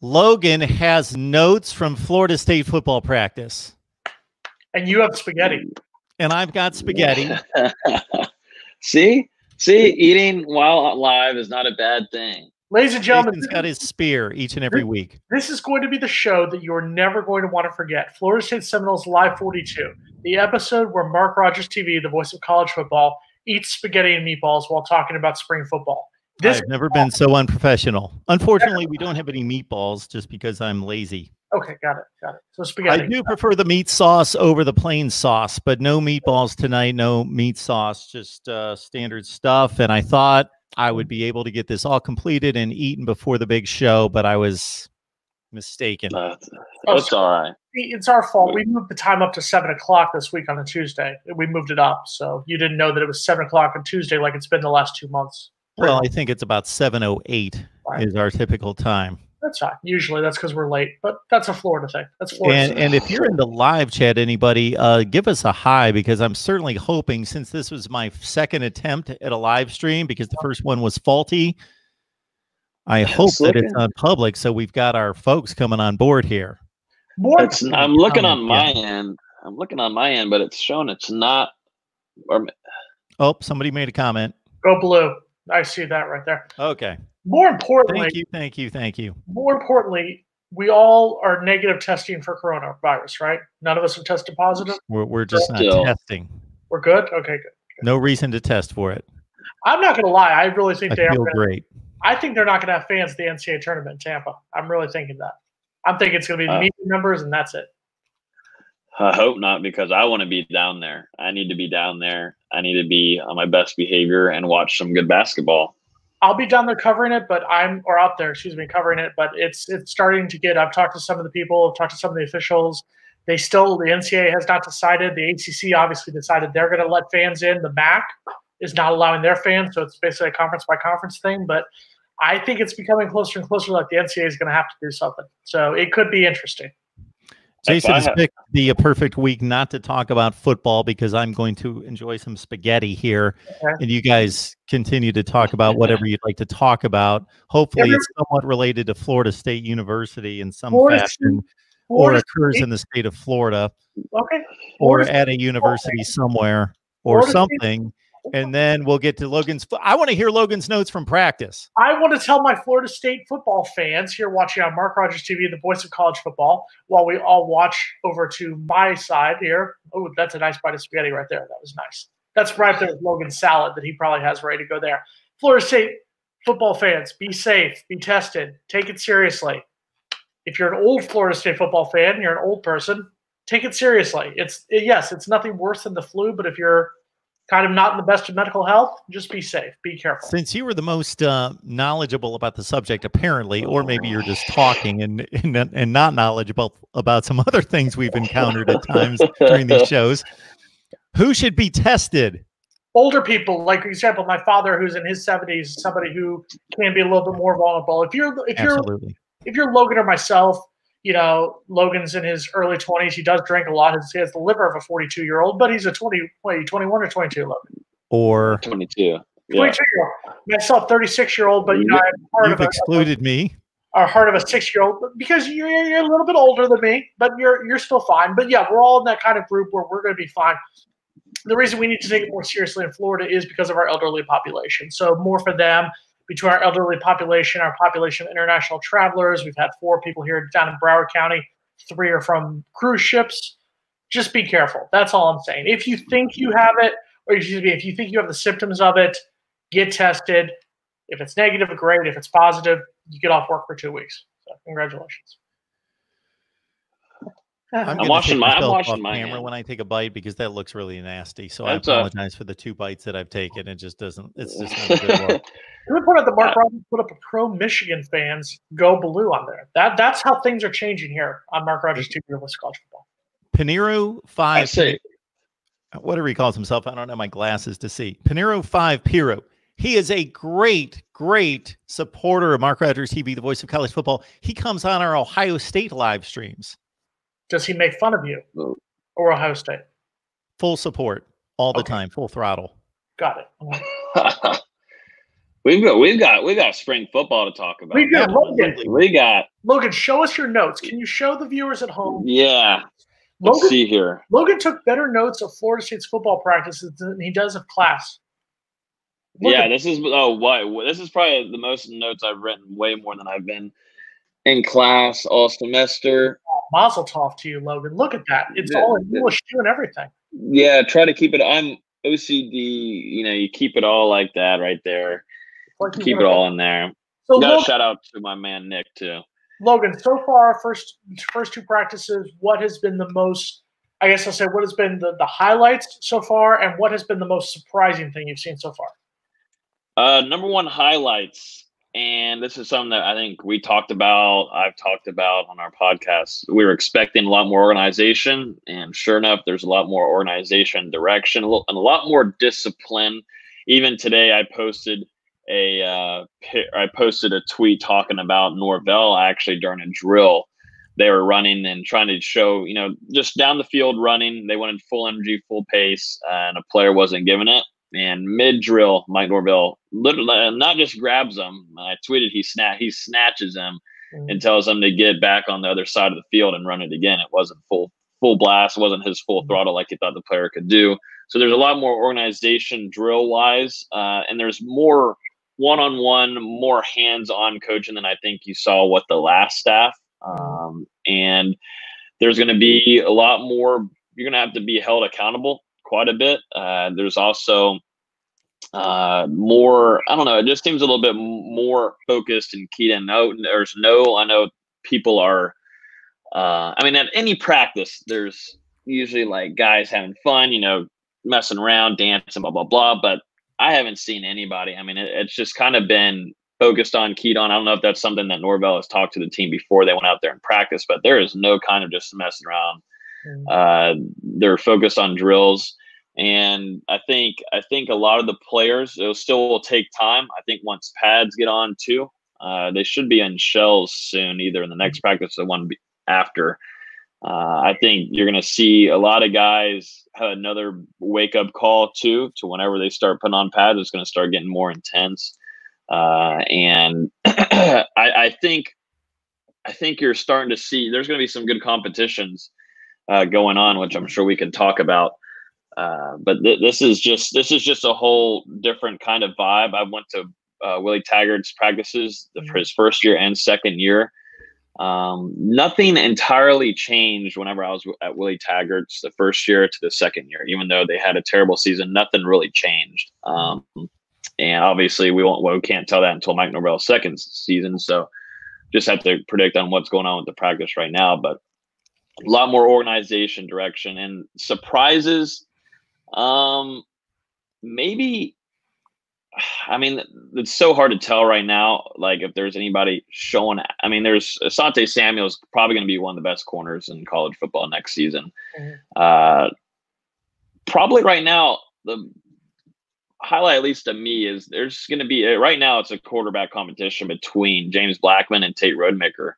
Logan has notes from Florida State football practice. And you have spaghetti. And I've got spaghetti. See, eating while live is not a bad thing. Ladies and gentlemen, Jason's got his spear each and every week. This is going to be the show that you're never going to want to forget. Florida State Seminoles Live 42, the episode where Mark Rogers TV, the voice of college football, eats spaghetti and meatballs while talking about spring football. I've never been so unprofessional. Unfortunately, we don't have any meatballs just because I'm lazy. Okay, got it. So spaghetti. I do prefer the meat sauce over the plain sauce, but no meatballs tonight, no meat sauce, just standard stuff. And I thought I would be able to get this all completed and eaten before the big show, but I was mistaken. That's all right. It's our fault. We moved the time up to 7 o'clock this week on a Tuesday. We moved it up, so you didn't know that it was 7 o'clock on Tuesday like it's been the last 2 months. Well, I think it's about 7:08 is our typical time. That's fine. Usually that's because we're late, but that's a Florida thing. That's Florida. And if you're in the live chat, anybody, give us a hi, because I'm certainly hoping, since this was my second attempt at a live stream, because the first one was faulty, I hope that it's on public, so we've got our folks coming on board here. I'm looking on my end. I'm looking on my end, but it's showing it's not. Oh, somebody made a comment. Go blue. I see that right there. Okay. More importantly, thank you. More importantly, we all are negative testing for coronavirus, right? None of us have tested positive. We're just not testing. We're good. Okay, good. No reason to test for it. I'm not going to lie. I really think they feel great. I think they're not going to have fans at the NCAA tournament in Tampa. I'm really thinking that. I'm thinking it's going to be the media members, and that's it. I hope not, because I want to be down there. I need to be down there. I need to be on my best behavior and watch some good basketball. I'll be down there covering it, covering it. But it's starting to get. I've talked to some of the people. I've talked to some of the officials. The NCAA has not decided. The ACC obviously decided they're going to let fans in. The MAC is not allowing their fans, so it's basically a conference by conference thing. But I think it's becoming closer and closer. Like the NCAA is going to have to do something. So it could be interesting. Jason has picked the perfect week not to talk about football, because I'm going to enjoy some spaghetti here, and you guys continue to talk about whatever you'd like to talk about. Hopefully it's somewhat related to Florida State University in some fashion, or occurs in the state of Florida, or at a university somewhere, or something. And then we'll get to Logan's. I want to hear Logan's notes from practice. I want to tell my Florida State football fans here watching on Mark Rogers TV, the voice of college football, while we all watch over to my side here. Oh, that's a nice bite of spaghetti right there. That was nice. That's right there with Logan's salad that he probably has ready to go there. Florida State football fans, be safe, be tested, take it seriously. If you're an old Florida State football fan, you're an old person, take it seriously. It's nothing worse than the flu, but if you're kind of not in the best of medical health, just be safe, be careful. Since you were the most knowledgeable about the subject, apparently, or maybe you're just talking and not knowledgeable about some other things we've encountered at times during these shows, who should be tested? Older people, like for example, my father, who's in his 70s, somebody who can be a little bit more vulnerable. If you're Logan or myself, Logan's in his early 20s. He does drink a lot. He has the liver of a 42-year-old, but he's a 21 or 22, Logan? Or 22. 22-year-old. Myself, 36-year-old, but you've excluded me. Our heart of a 6-year-old, because you're a little bit older than me, but you're still fine. But yeah, we're all in that kind of group where we're going to be fine. The reason we need to take it more seriously in Florida is because of our elderly population. So more for them. Between our elderly population, our population of international travelers, we've had 4 people here down in Broward County. 3 are from cruise ships. Just be careful. That's all I'm saying. If you think you have it, or if you think you have the symptoms of it, get tested. If it's negative, great. If it's positive, you get off work for 2 weeks. So congratulations. I'm watching my camera when I take a bite, because that looks really nasty. So I apologize for the 2 bites that I've taken. It's just not a good look. Can we point out the Mark Rogers put up a pro Michigan fans go blue on there? That's how things are changing here on Mark Rogers TV with college football. Pinero 5, whatever he calls himself, I don't have my glasses to see. Pinero 5 Piro. He is a great supporter of Mark Rogers TV, the voice of college football. He comes on our Ohio State live streams. Does he make fun of you or Ohio State? Full support all the time, full throttle. Got it. We've got spring football to talk about. We got Logan. Show us your notes. Can you show the viewers at home? Yeah. Let's see here. Logan took better notes of Florida State's football practices than he does of class. This is probably the most notes I've written, way more than I've been in class all semester. Mazel tov to you, Logan. Look at that. It's all in English too and everything. Yeah, try to keep it. I'm OCD. You keep it all like that right there. Keep it all in there. So got a shout out to my man Nick too. Logan, so far, first two practices, what has been the most, I guess I'll say, what has been the highlights so far, and what has been the most surprising thing you've seen so far? Number one, highlights, and this is something that I think I've talked about on our podcast. We were expecting a lot more organization, and sure enough, there's a lot more organization, direction, and a lot more discipline. Even today, I posted a tweet talking about Norvell actually during a drill. They were running and trying to show, just down the field running. They wanted full energy, full pace, and a player wasn't giving it. And mid-drill, Mike Norvell literally not just grabs them. I tweeted he snatches them and tells them to get back on the other side of the field and run it again. It wasn't full blast. It wasn't his full throttle like he thought the player could do. So there's a lot more organization drill-wise, and there's more one-on-one, more hands-on coaching than I think you saw with the last staff. And there's going to be a lot more. You're going to have to be held accountable quite a bit. There's also more, I don't know, it just seems a little bit more focused and keyed in. I know people are, at any practice, there's usually like guys having fun, messing around, dancing, blah, blah, blah. But I haven't seen anybody. It's just kind of been focused on, keyed on. I don't know if that's something that Norvell has talked to the team before they went out there and practice, but there is no kind of just messing around. They're focused on drills. And I think a lot of the players, it still will take time. I think once pads get on too, they should be in shells soon, either in the next practice or the one after. I think you're going to see a lot of guys have another wake-up call too, to whenever they start putting on pads, it's going to start getting more intense. And I think you're starting to see there's going to be some good competitions going on, which I'm sure we can talk about. But this is just a whole different kind of vibe. I went to Willie Taggart's practices for his first year and second year. Nothing entirely changed whenever I was at Willie Taggart's the first year to the second year. Even though they had a terrible season, nothing really changed. And obviously we can't tell that until Mike Norvell's second season. So just have to predict on what's going on with the practice right now. But a lot more organization, direction, and surprises. Maybe. It's so hard to tell right now, like if there's anybody showing. There's Asante Samuel's probably going to be one of the best corners in college football next season. Probably right now, the highlight, at least to me, is there's going to be right now it's a quarterback competition between James Blackman and Tate Rodemaker.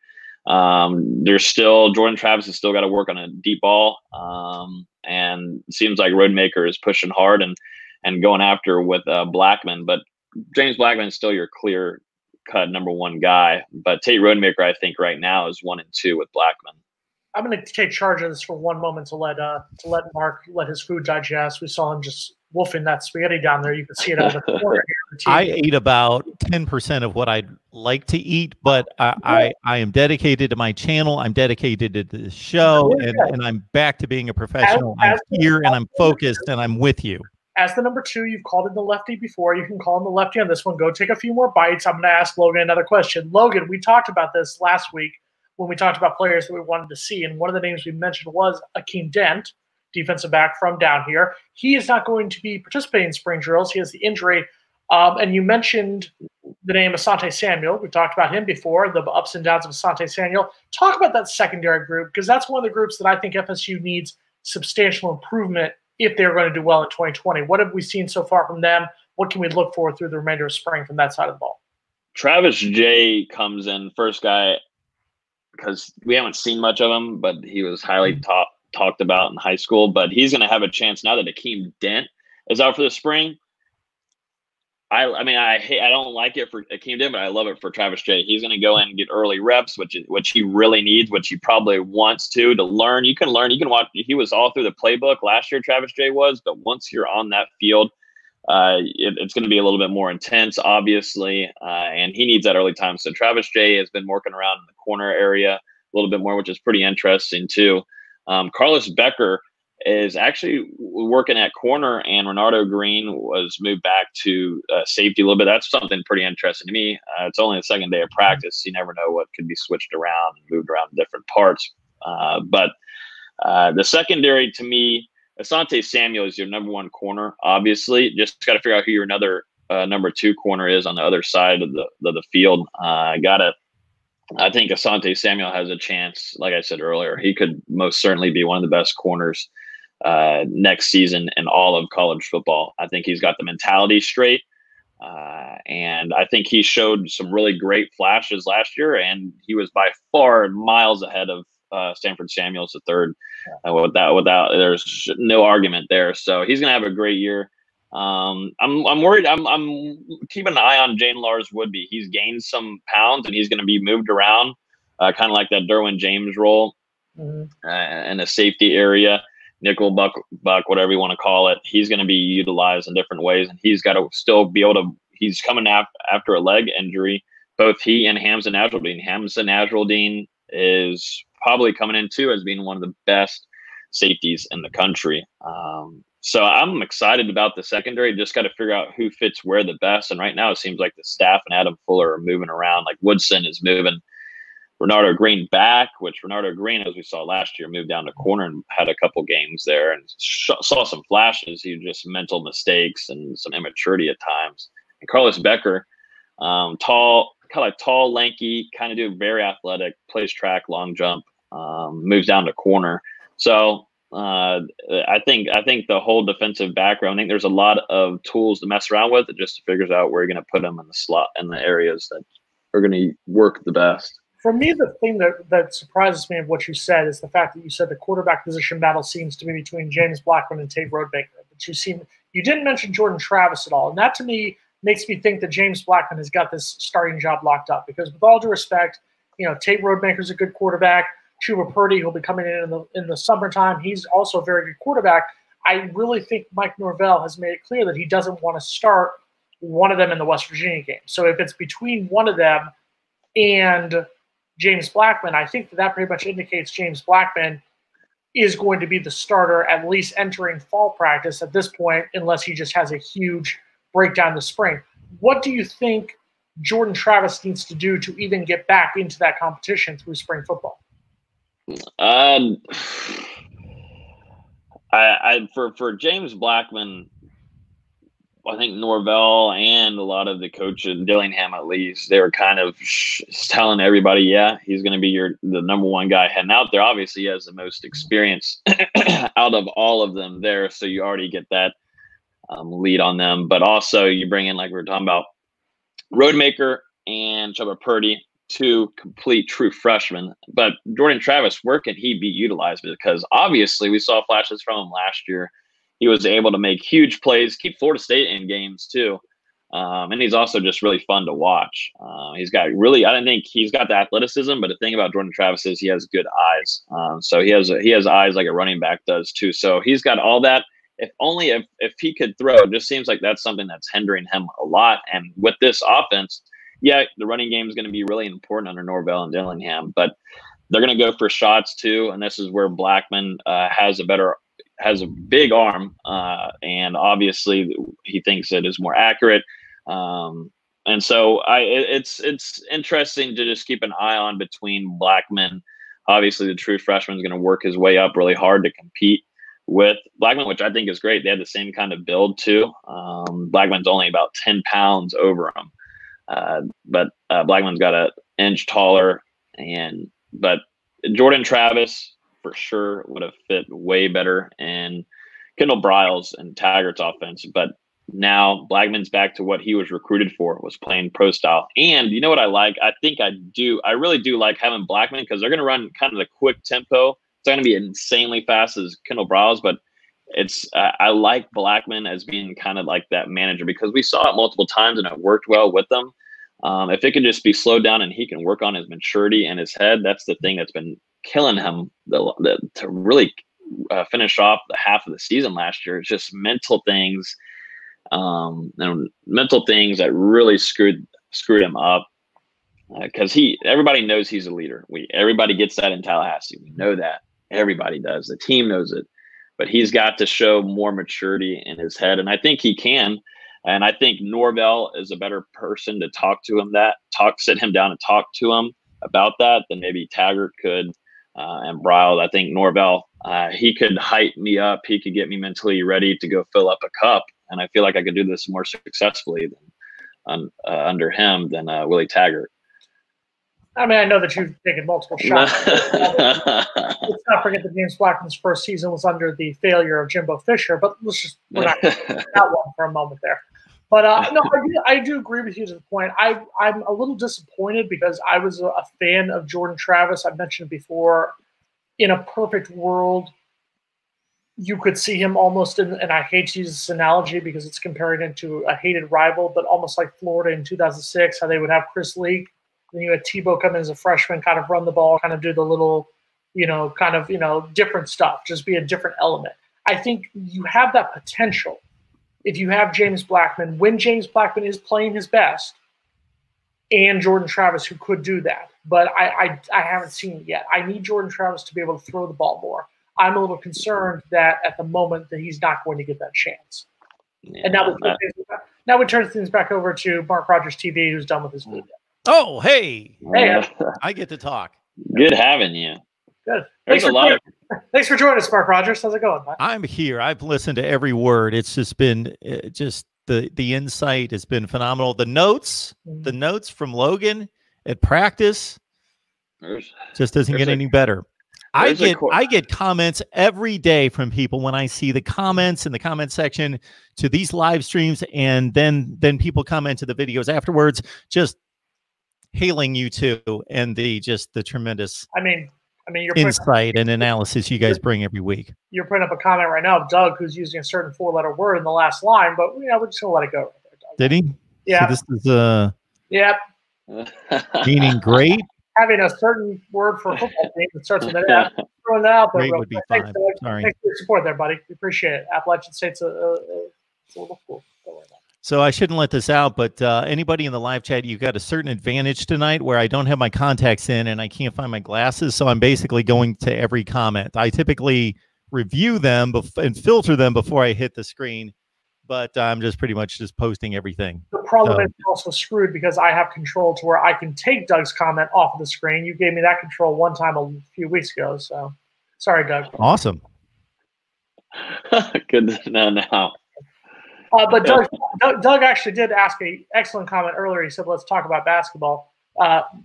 There's still Jordan Travis has still got to work on a deep ball, and it seems like Rodemaker is pushing hard and going after with Blackman, but James Blackman is still your clear-cut number one guy. But Tate Rodemaker, I think, right now is 1 and 2 with Blackman. I'm going to take charge of this for one moment to let Mark let his food digest. We saw him just wolfing that spaghetti down there. You can see it on the corner here. I ate about 10% of what I'd like to eat, but I am dedicated to my channel. I'm dedicated to the show, and I'm back to being a professional. I'm here, and I'm focused, and I'm with you. As the number 2, you've called him the lefty before. You can call him the lefty on this one. Go take a few more bites. I'm going to ask Logan another question. Logan, we talked about this last week when we talked about players that we wanted to see, and one of the names we mentioned was Akeem Dent, defensive back from down here. He is not going to be participating in spring drills. He has the injury. And you mentioned the name Asante Samuel. We talked about him before, the ups and downs of Asante Samuel. Talk about that secondary group, because that's one of the groups that I think FSU needs substantial improvement if they're going to do well in 2020. What have we seen so far from them? What can we look for through the remainder of spring from that side of the ball? Travis J comes in, first guy, because we haven't seen much of him, but he was highly talked about in high school. But he's going to have a chance now that Akeem Dent is out for the spring. I mean, I don't like it for Akeem Dent, but I love it for Travis Jay. He's going to go in and get early reps, which he really needs, which he probably wants to learn. You can learn. You can watch. He was all through the playbook last year, Travis Jay was, but once you're on that field, it's going to be a little bit more intense, obviously, and he needs that early time. So Travis Jay has been working around in the corner area a little bit more, which is pretty interesting too. Carlos Becker is actually working at corner, and Renardo Green was moved back to safety a little bit. That's something pretty interesting to me. It's only the second day of practice. You never know what could be switched around and moved around in different parts. But the secondary, to me, Asante Samuel is your number one corner, obviously. Just got to figure out who your another number two corner is on the other side of the field. I think Asante Samuel has a chance. Like I said earlier, he could most certainly be one of the best corners next season in all of college football. I think he's got the mentality straight. And I think he showed some really great flashes last year, and he was by far miles ahead of Stanford Samuels III. Without there's no argument there. So he's gonna have a great year. I'm worried. I'm keeping an eye on Jane Lars Woodby. He's gained some pounds and he's gonna be moved around, kind of like that Derwin James role in a safety area, nickel, buck, whatever you want to call it. He's gonna be utilized in different ways, and he's got to still be able to. He's coming after a leg injury. Both he and Hamza Nasruddin. Hamza Nasruddin is probably coming in too as being one of the best safeties in the country. So I'm excited about the secondary. Just got to figure out who fits where the best. And right now it seems like the staff and Adam Fuller are moving around. Like Woodson is moving Renardo Green back, which Renardo Green, as we saw last year, moved down to corner and had a couple games there and saw some flashes. He just mental mistakes and some immaturity at times. And Carlos Becker, tall, lanky, kind of do very athletic, plays track, long jump, moves down to corner. So I think the whole defensive background, I think there's a lot of tools to mess around with. It just figures out where you're going to put them in the slot in the areas that are going to work the best. For me, the thing that surprises me of what you said is the fact that you said the quarterback position battle seems to be between James Blackman and Tate Rodemaker. But you didn't mention Jordan Travis at all, and that to me makes me think that James Blackman has got this starting job locked up. Because with all due respect, Tate Rodemaker's a good quarterback. Chuba Purdy, who'll be coming in the summertime, he's also a very good quarterback. I really think Mike Norvell has made it clear that he doesn't want to start one of them in the West Virginia game. So if it's between one of them and James Blackman, I think that pretty much indicates James Blackman is going to be the starter, at least entering fall practice at this point, unless he just has a huge breakdown this spring. What do you think Jordan Travis needs to do to even get back into that competition through spring football? For James Blackman, I think Norvell and a lot of the coaches, Dillingham at least, they were kind of telling everybody, yeah, he's going to be the number one guy heading out there. Obviously, he has the most experience out of all of them there, so you already get that lead on them. But also, you bring in, like we were talking about, Rodemaker and Chuba Purdy, two complete true freshmen. But Jordan Travis, where can he be utilized? Because obviously, we saw flashes from him last year. He was able to make huge plays, keep Florida State in games too. And he's also just really fun to watch. He's got really, I don't think he's got the athleticism, but the thing about Jordan Travis is he has good eyes. So he has eyes like a running back does too. So he's got all that. If he could throw, it just seems like that's something that's hindering him a lot. And with this offense, yeah, the running game is going to be really important under Norvell and Dillingham, but they're going to go for shots too. And this is where Blackman has a big arm, and obviously he thinks it is more accurate. And so it's interesting to just keep an eye on between Blackman. Obviously, the true freshman is going to work his way up really hard to compete with Blackman, which I think is great. They had the same kind of build too. Blackman's only about 10 pounds over him, but Blackman's got an inch taller. But Jordan Travis for sure would have fit way better in Kendall Briles and Taggart's offense. But now Blackman's back to what he was recruited for, was playing pro style. And you know what I like? I really do like having Blackman because they're going to run kind of the quick tempo. It's not going to be insanely fast as Kendall Briles, but I like Blackman as being kind of like that manager, because we saw it multiple times and it worked well with them. If it can just be slowed down and he can work on his maturity and his head, that's the thing that's been killing him to really finish off the half of the season last year. It's just mental things, and mental things that really screwed him up. Because everybody knows he's a leader. Everybody gets that in Tallahassee. We know that. Everybody does. The team knows it. But he's got to show more maturity in his head, and I think he can. And I think Norvell is a better person to talk to him sit him down and talk to him about that than maybe Taggart could, and Brile. I think Norvell, he could hype me up. He could get me mentally ready to go fill up a cup, and I feel like I could do this more successfully under him than Willie Taggart. I mean, I know that you've taken multiple shots. Let's not forget that James Blackman's first season was under the failure of Jimbo Fisher, but we're not going to that one for a moment there. But no, I do agree with you to the point. I'm a little disappointed because I was a fan of Jordan Travis. I've mentioned before, in a perfect world, you could see him almost in, and I hate to use this analogy because it's comparing him to a hated rival, but almost like Florida in 2006, how they would have Chris Leak. Then you had Tebow come in as a freshman, kind of run the ball, kind of do the little, different stuff, just be a different element. I think you have that potential if you have James Blackman, when James Blackman is playing his best, and Jordan Travis, who could do that. But I haven't seen it yet. I need Jordan Travis to be able to throw the ball more. I'm a little concerned that at the moment that he's not going to get that chance. Yeah, and now we turn things back over to Mark Rogers TV, who's done with his video. Oh, hey, I get to talk. Good having you. Good. Thanks for joining us, Mark Rogers. How's it going, man? I'm here. I've listened to every word. It's just been the insight has been phenomenal. The notes from Logan at practice just doesn't get any better. I get comments every day from people when I see the comments in the comment section to these live streams, and then people comment to the videos afterwards, just hailing you too, and the tremendous you're insight and analysis you guys bring every week. You're putting up a comment right now of Doug, who's using a certain 4-letter word in the last line, but we're just gonna let it go. Right there, Doug. Did he? Yeah. So this is Yep. Meaning great. Having a certain word for a football team that starts with an F. Throwing that out there. Great would be fine. Sorry. Thanks for your support there, buddy. We appreciate it. Appalachian State's a little cool. So I shouldn't let this out, but anybody in the live chat, you've got a certain advantage tonight where I don't have my contacts in and I can't find my glasses. So I'm basically going to every comment. I typically review them and filter them before I hit the screen, but I'm just pretty much just posting everything. The problem is you're also screwed because I have control to where I can take Doug's comment off of the screen. You gave me that control one time a few weeks ago. So sorry, Doug. Awesome. Good to know now. But Doug actually did ask an excellent comment earlier. He said, let's talk about basketball.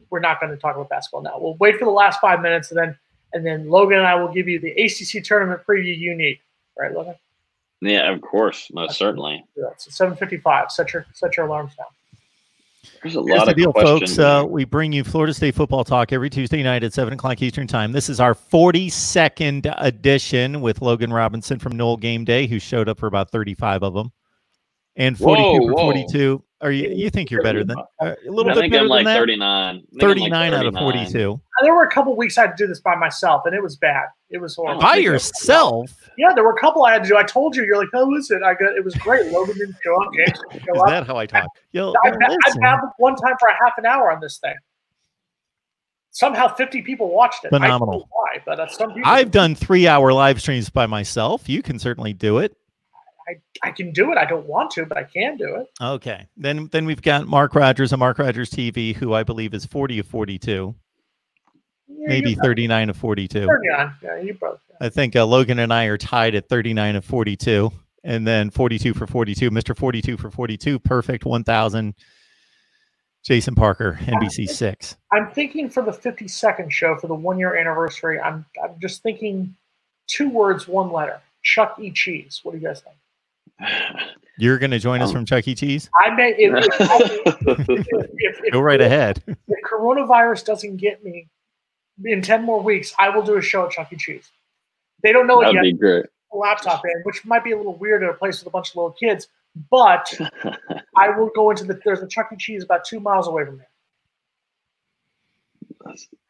We're not going to talk about basketball now. We'll wait for the last 5 minutes, and then Logan and I will give you the ACC tournament preview you need. Right, Logan? Yeah, of course. Most certainly. So 7:55. Set your alarms now. There's a lot of deal, questions. Folks. We bring you Florida State football talk every Tuesday night at 7 o'clock Eastern time. This is our 42nd edition with Logan Robinson from Noel Game Day, who showed up for about 35 of them. And 42 for 42. Are you think you're better than a little bit better than that? I think I'm like 39. 39 out of 42. There were a couple weeks I had to do this by myself, and it was bad. It was horrible. By yourself? Yeah, there were a couple I had to do. I told you. You're like, oh, listen, it was great. Logan didn't show up. James didn't show up. Is that how I talk? I've had one time for a half an hour on this thing. Somehow 50 people watched it. Phenomenal. I don't know why, but some people. I've done 3-hour live streams by myself. You can certainly do it. I can do it. I don't want to, but I can do it. Okay. Then we've got Mark Rogers and Mark Rogers TV, who I believe is 40 of 42. Yeah, maybe 39 of 42. 39. Yeah, you both. Yeah. I think Logan and I are tied at 39 of 42. And then 42 for 42. Mr. 42 for 42. Perfect 1,000. Jason Parker, NBC 6. I'm thinking for the 52nd show, for the 1-year anniversary, I'm just thinking 2 words, 1 letter. Chuck E. Cheese. What do you guys think? You're going to join us from Chuck E. Cheese? I may. Go right ahead. If coronavirus doesn't get me in 10 more weeks, I will do a show at Chuck E. Cheese. They don't know it yet. That'd be great. a laptop in, which might be a little weird at a place with a bunch of little kids. But I will go into there's a Chuck E. Cheese about 2 miles away from here.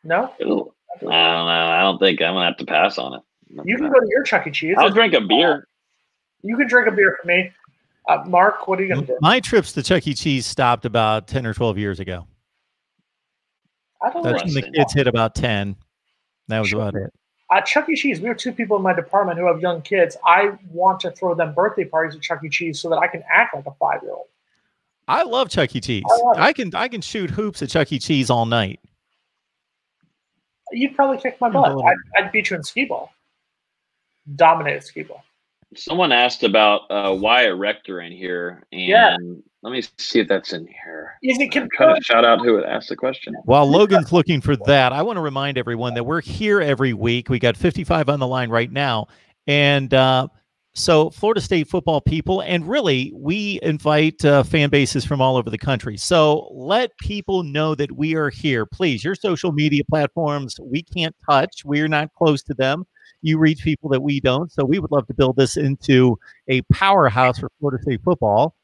No? I don't know. I don't think I'm gonna have to pass on it. You can go to your Chuck E. Cheese. I'll drink a beer. You can drink a beer for me. Mark, what are you gonna do? My trips to Chuck E. Cheese stopped about 10 or 12 years ago. That's when the kids hit about 10. That was about it. Chuck E. Cheese, we have 2 people in my department who have young kids. I want to throw them birthday parties at Chuck E. Cheese so that I can act like a 5-year-old. I love Chuck E. Cheese. I can shoot hoops at Chuck E. Cheese all night. You'd probably kick my butt. I'd beat you in skee ball. Dominated skee ball. Someone asked about Wyatt Rector in here, and let me see if that's in here. Is it I'm trying to shout out who asked the question. While Logan's looking for that, I want to remind everyone that we're here every week. We got 55 on the line right now, and so Florida State football people, and really we invite fan bases from all over the country. So let people know that we are here. Please, your social media platforms, we can't touch. We're not close to them. You reach people that we don't. So we would love to build this into a powerhouse for Florida State football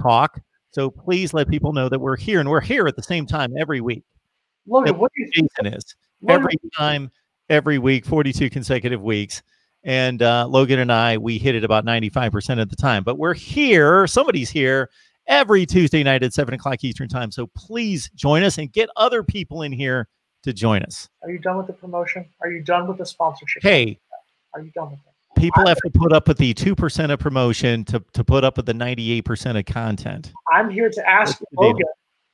talk. So please let people know that we're here, and we're here at the same time every week. Logan, what do you think? Jason is every time, every week, 42 consecutive weeks. And Logan and I, we hit it about 95% of the time. But we're here. Somebody's here every Tuesday night at 7 o'clock Eastern time. So please join us and get other people in here to join us. Are you done with the promotion? Are you done with the sponsorship? Hey, are you done with it? People have to put up with the 2% of promotion to put up with the 98% of content. I'm here to ask Logan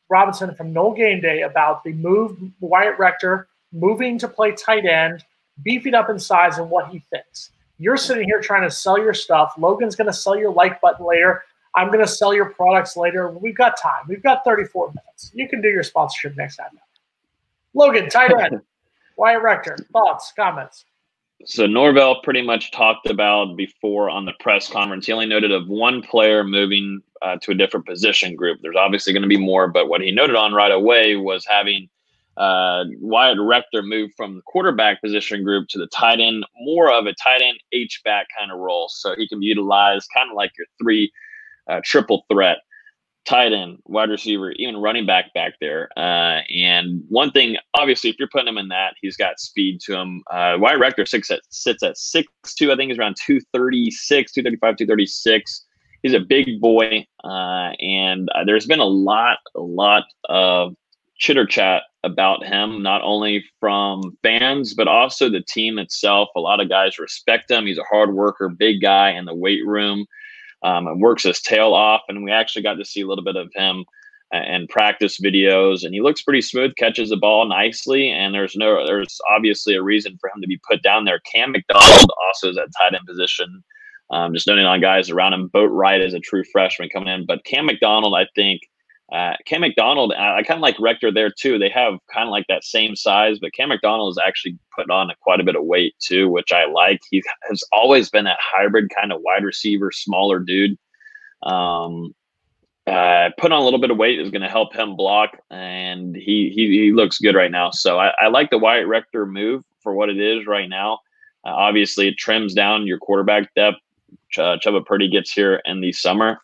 Robinson from Nole Game Day about the move, Wyatt Rector moving to play tight end, beefing up in size, and what he thinks. You're sitting here trying to sell your stuff. Logan's going to sell your like button later. I'm going to sell your products later. We've got time. We've got 34 minutes. You can do your sponsorship next time. Logan, tight end, Wyatt Rector, thoughts, comments? So Norvell pretty much talked about before on the press conference. He only noted of one player moving to a different position group. There's obviously going to be more, but what he noted on right away was having Wyatt Rector move from the quarterback position group to the tight end, more of a tight end H-back kind of role. So he can be utilized kind of like your 3 triple threat. Tight end, wide receiver, even running back there. And one thing, obviously, if you're putting him in that, he's got speed to him. Wyatt Rector sits at 6'2". I think he's around 236, 235, 236. He's a big boy. And there's been a lot of chitter chat about him, not only from fans, but also the team itself. A lot of guys respect him. He's a hard worker, big guy in the weight room. And works his tail off, and we actually got to see a little bit of him and practice videos, and he looks pretty smooth, catches the ball nicely, and there's obviously a reason for him to be put down there. Cam McDonald also is at tight end position, just noting on guys around him. Boat Wright is a true freshman coming in, but Cam McDonald, I think, I kind of like Rector there too. They have kind of like that same size, but Cam McDonald is actually putting on quite a bit of weight too, which I like. He has always been that hybrid kind of wide receiver, smaller dude. Putting on a little bit of weight is going to help him block, and he looks good right now. So I like the Wyatt Rector move for what it is right now. Obviously, it trims down your quarterback depth. Chuba Purdy gets here in the summer.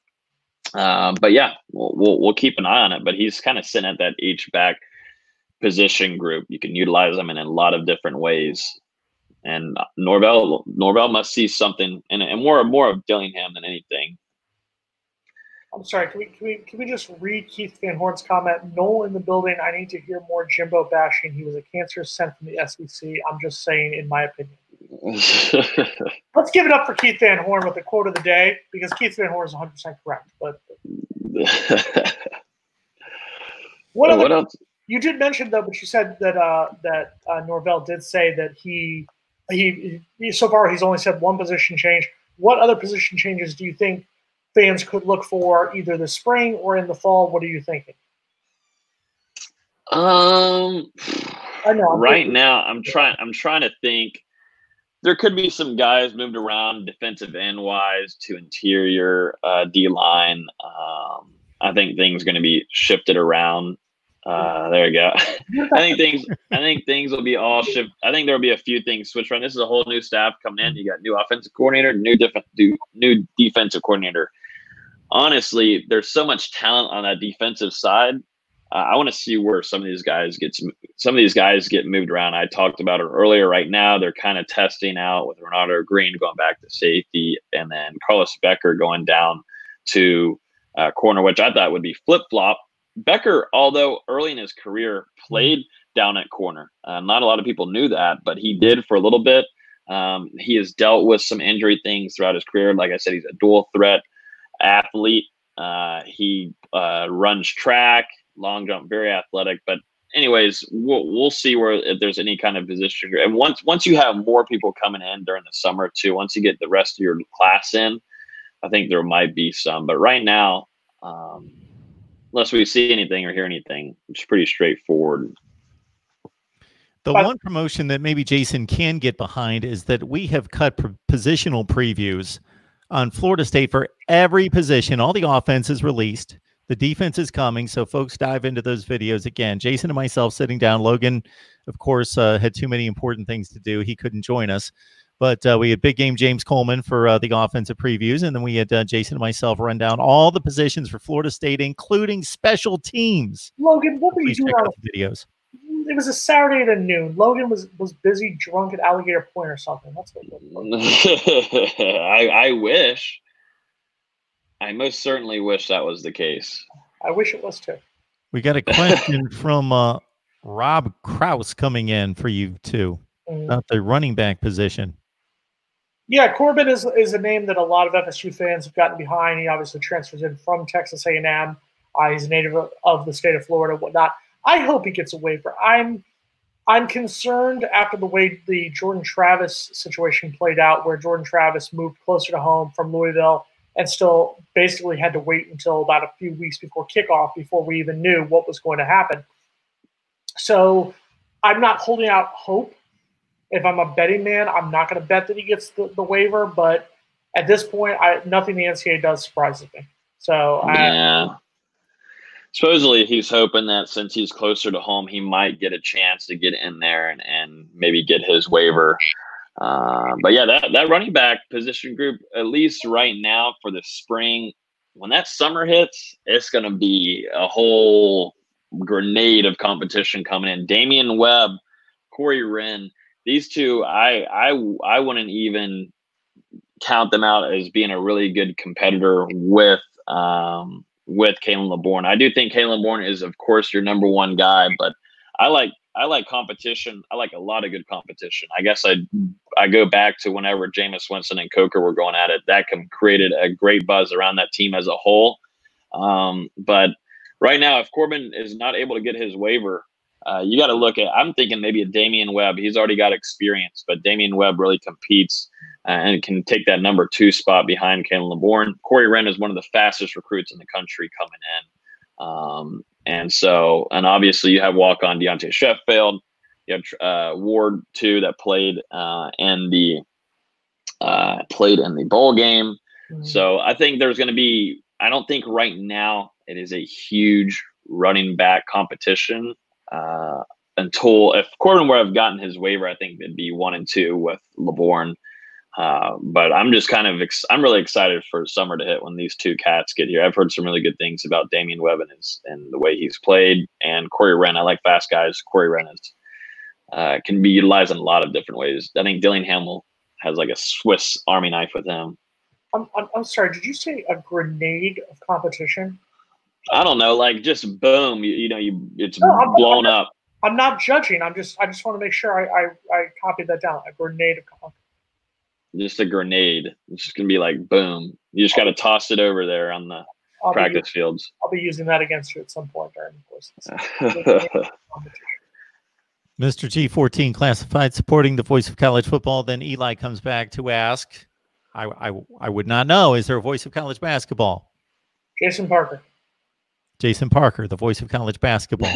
But yeah, we'll keep an eye on it. But he's kind of sitting at that H-back position group. You can utilize him in a lot of different ways. And Norvell must see something, and more of Dillingham than anything. I'm sorry. Can we just read Keith Van Horn's comment? Noel in the building. I need to hear more Jimbo bashing. He was a cancer sent from the SEC. I'm just saying, in my opinion. Let's give it up for Keith Van Horn with the quote of the day, because Keith Van Horn is 100% correct. But what else? You did mention though, but you said that Norvell did say that he so far he's only said one position change. What other position changes do you think fans could look for either this spring or in the fall? What are you thinking? I know. Right now, I'm trying to think. There could be some guys moved around defensive end wise to interior D line. I think things are going to be shifted around. There you go. I think things will be all shift. I think there will be a few things switched around. This is a whole new staff coming in. You got new offensive coordinator, new defensive coordinator. Honestly, there's so much talent on that defensive side. I want to see where some of these guys get moved around. I talked about it earlier. Right now, they're kind of testing out with Renato Green going back to safety, and then Carlos Becker going down to corner, which I thought would be flip-flop. Becker, although early in his career, played down at corner. Not a lot of people knew that, but he did for a little bit. He has dealt with some injury things throughout his career. Like I said, he's a dual threat athlete. He runs track, long jump, very athletic. But anyways, we'll see if there's any kind of position. And once you have more people coming in during the summer too, once you get the rest of your class in, I think there might be some. But right now, unless we see anything or hear anything, it's pretty straightforward. The one promotion that maybe Jason can get behind is that we have cut positional previews on Florida State for every position. All the offense is released. The defense is coming. So folks dive into those videos again. Jason and myself sitting down. Logan, of course, had too many important things to do. He couldn't join us. But we had Big Game James Coleman for the offensive previews. And then we had Jason and myself run down all the positions for Florida State, including special teams. Logan, what were you doing on videos? It was a Saturday at noon. Logan was busy drunk at Alligator Point or something. That's what it was. I wish. I most certainly wish that was the case. I wish it was too. We got a question from Rob Kraus coming in for you too about the running back position. Yeah, Corbin is a name that a lot of FSU fans have gotten behind. He obviously transfers in from Texas A&M. He's a native of the state of Florida, whatnot. I hope he gets a waiver. I'm concerned after the way the Jordan Travis situation played out, where Jordan Travis moved closer to home from Louisville and still basically had to wait until about a few weeks before kickoff before we even knew what was going to happen. So I'm not holding out hope. If I'm a betting man, I'm not going to bet that he gets the waiver. But at this point, nothing the NCAA does surprises me. So yeah. Supposedly, he's hoping that since he's closer to home, he might get a chance to get in there and maybe get his waiver. But yeah, that running back position group, at least right now for the spring, when that summer hits, it's going to be a whole grenade of competition coming in. Damian Webb, Corey Wren, these two, I wouldn't even count them out as being a really good competitor with Kalen LeBourne. I do think Kalen LeBourne is, of course, your number one guy, but I like competition. I like a lot of good competition. I guess I go back to whenever Jameis Winston and Coker were going at it. That created a great buzz around that team as a whole. But right now, if Corbin is not able to get his waiver, you got to look at, I'm thinking maybe a Damian Webb. He's already got experience, but Damian Webb really competes and can take that number 2 spot behind Kalen LeBourne. Corey Wren is one of the fastest recruits in the country coming in. And obviously you have walk-on Deontay Sheffield. You have Ward too, that played in the bowl game. Mm-hmm. So I think there's going to be, I don't think right now it is a huge running back competition until if Corbin would have gotten his waiver, I think it'd be 1 and 2 with LeBourne. But I'm just I'm really excited for summer to hit when these two cats get here. I've heard some really good things about Damian Webb and the way he's played, and Corey Wren. I like fast guys. Corey Wren can be utilized in a lot of different ways. I think Dillingham has like a Swiss Army knife with him. I'm sorry. Did you say a grenade of competition? I don't know, like just boom. It's blown up. I'm not judging. I just want to make sure I copied that down. A grenade of competition. Just a grenade. It's just gonna be like boom. You just got to toss it over there on the practice fields. I'll be using that against you at some point during the course. Mr. G14 classified supporting the voice of college football. Then Eli comes back to ask, I would not know. Is there a voice of college basketball? Jason Parker. Jason Parker, the voice of college basketball.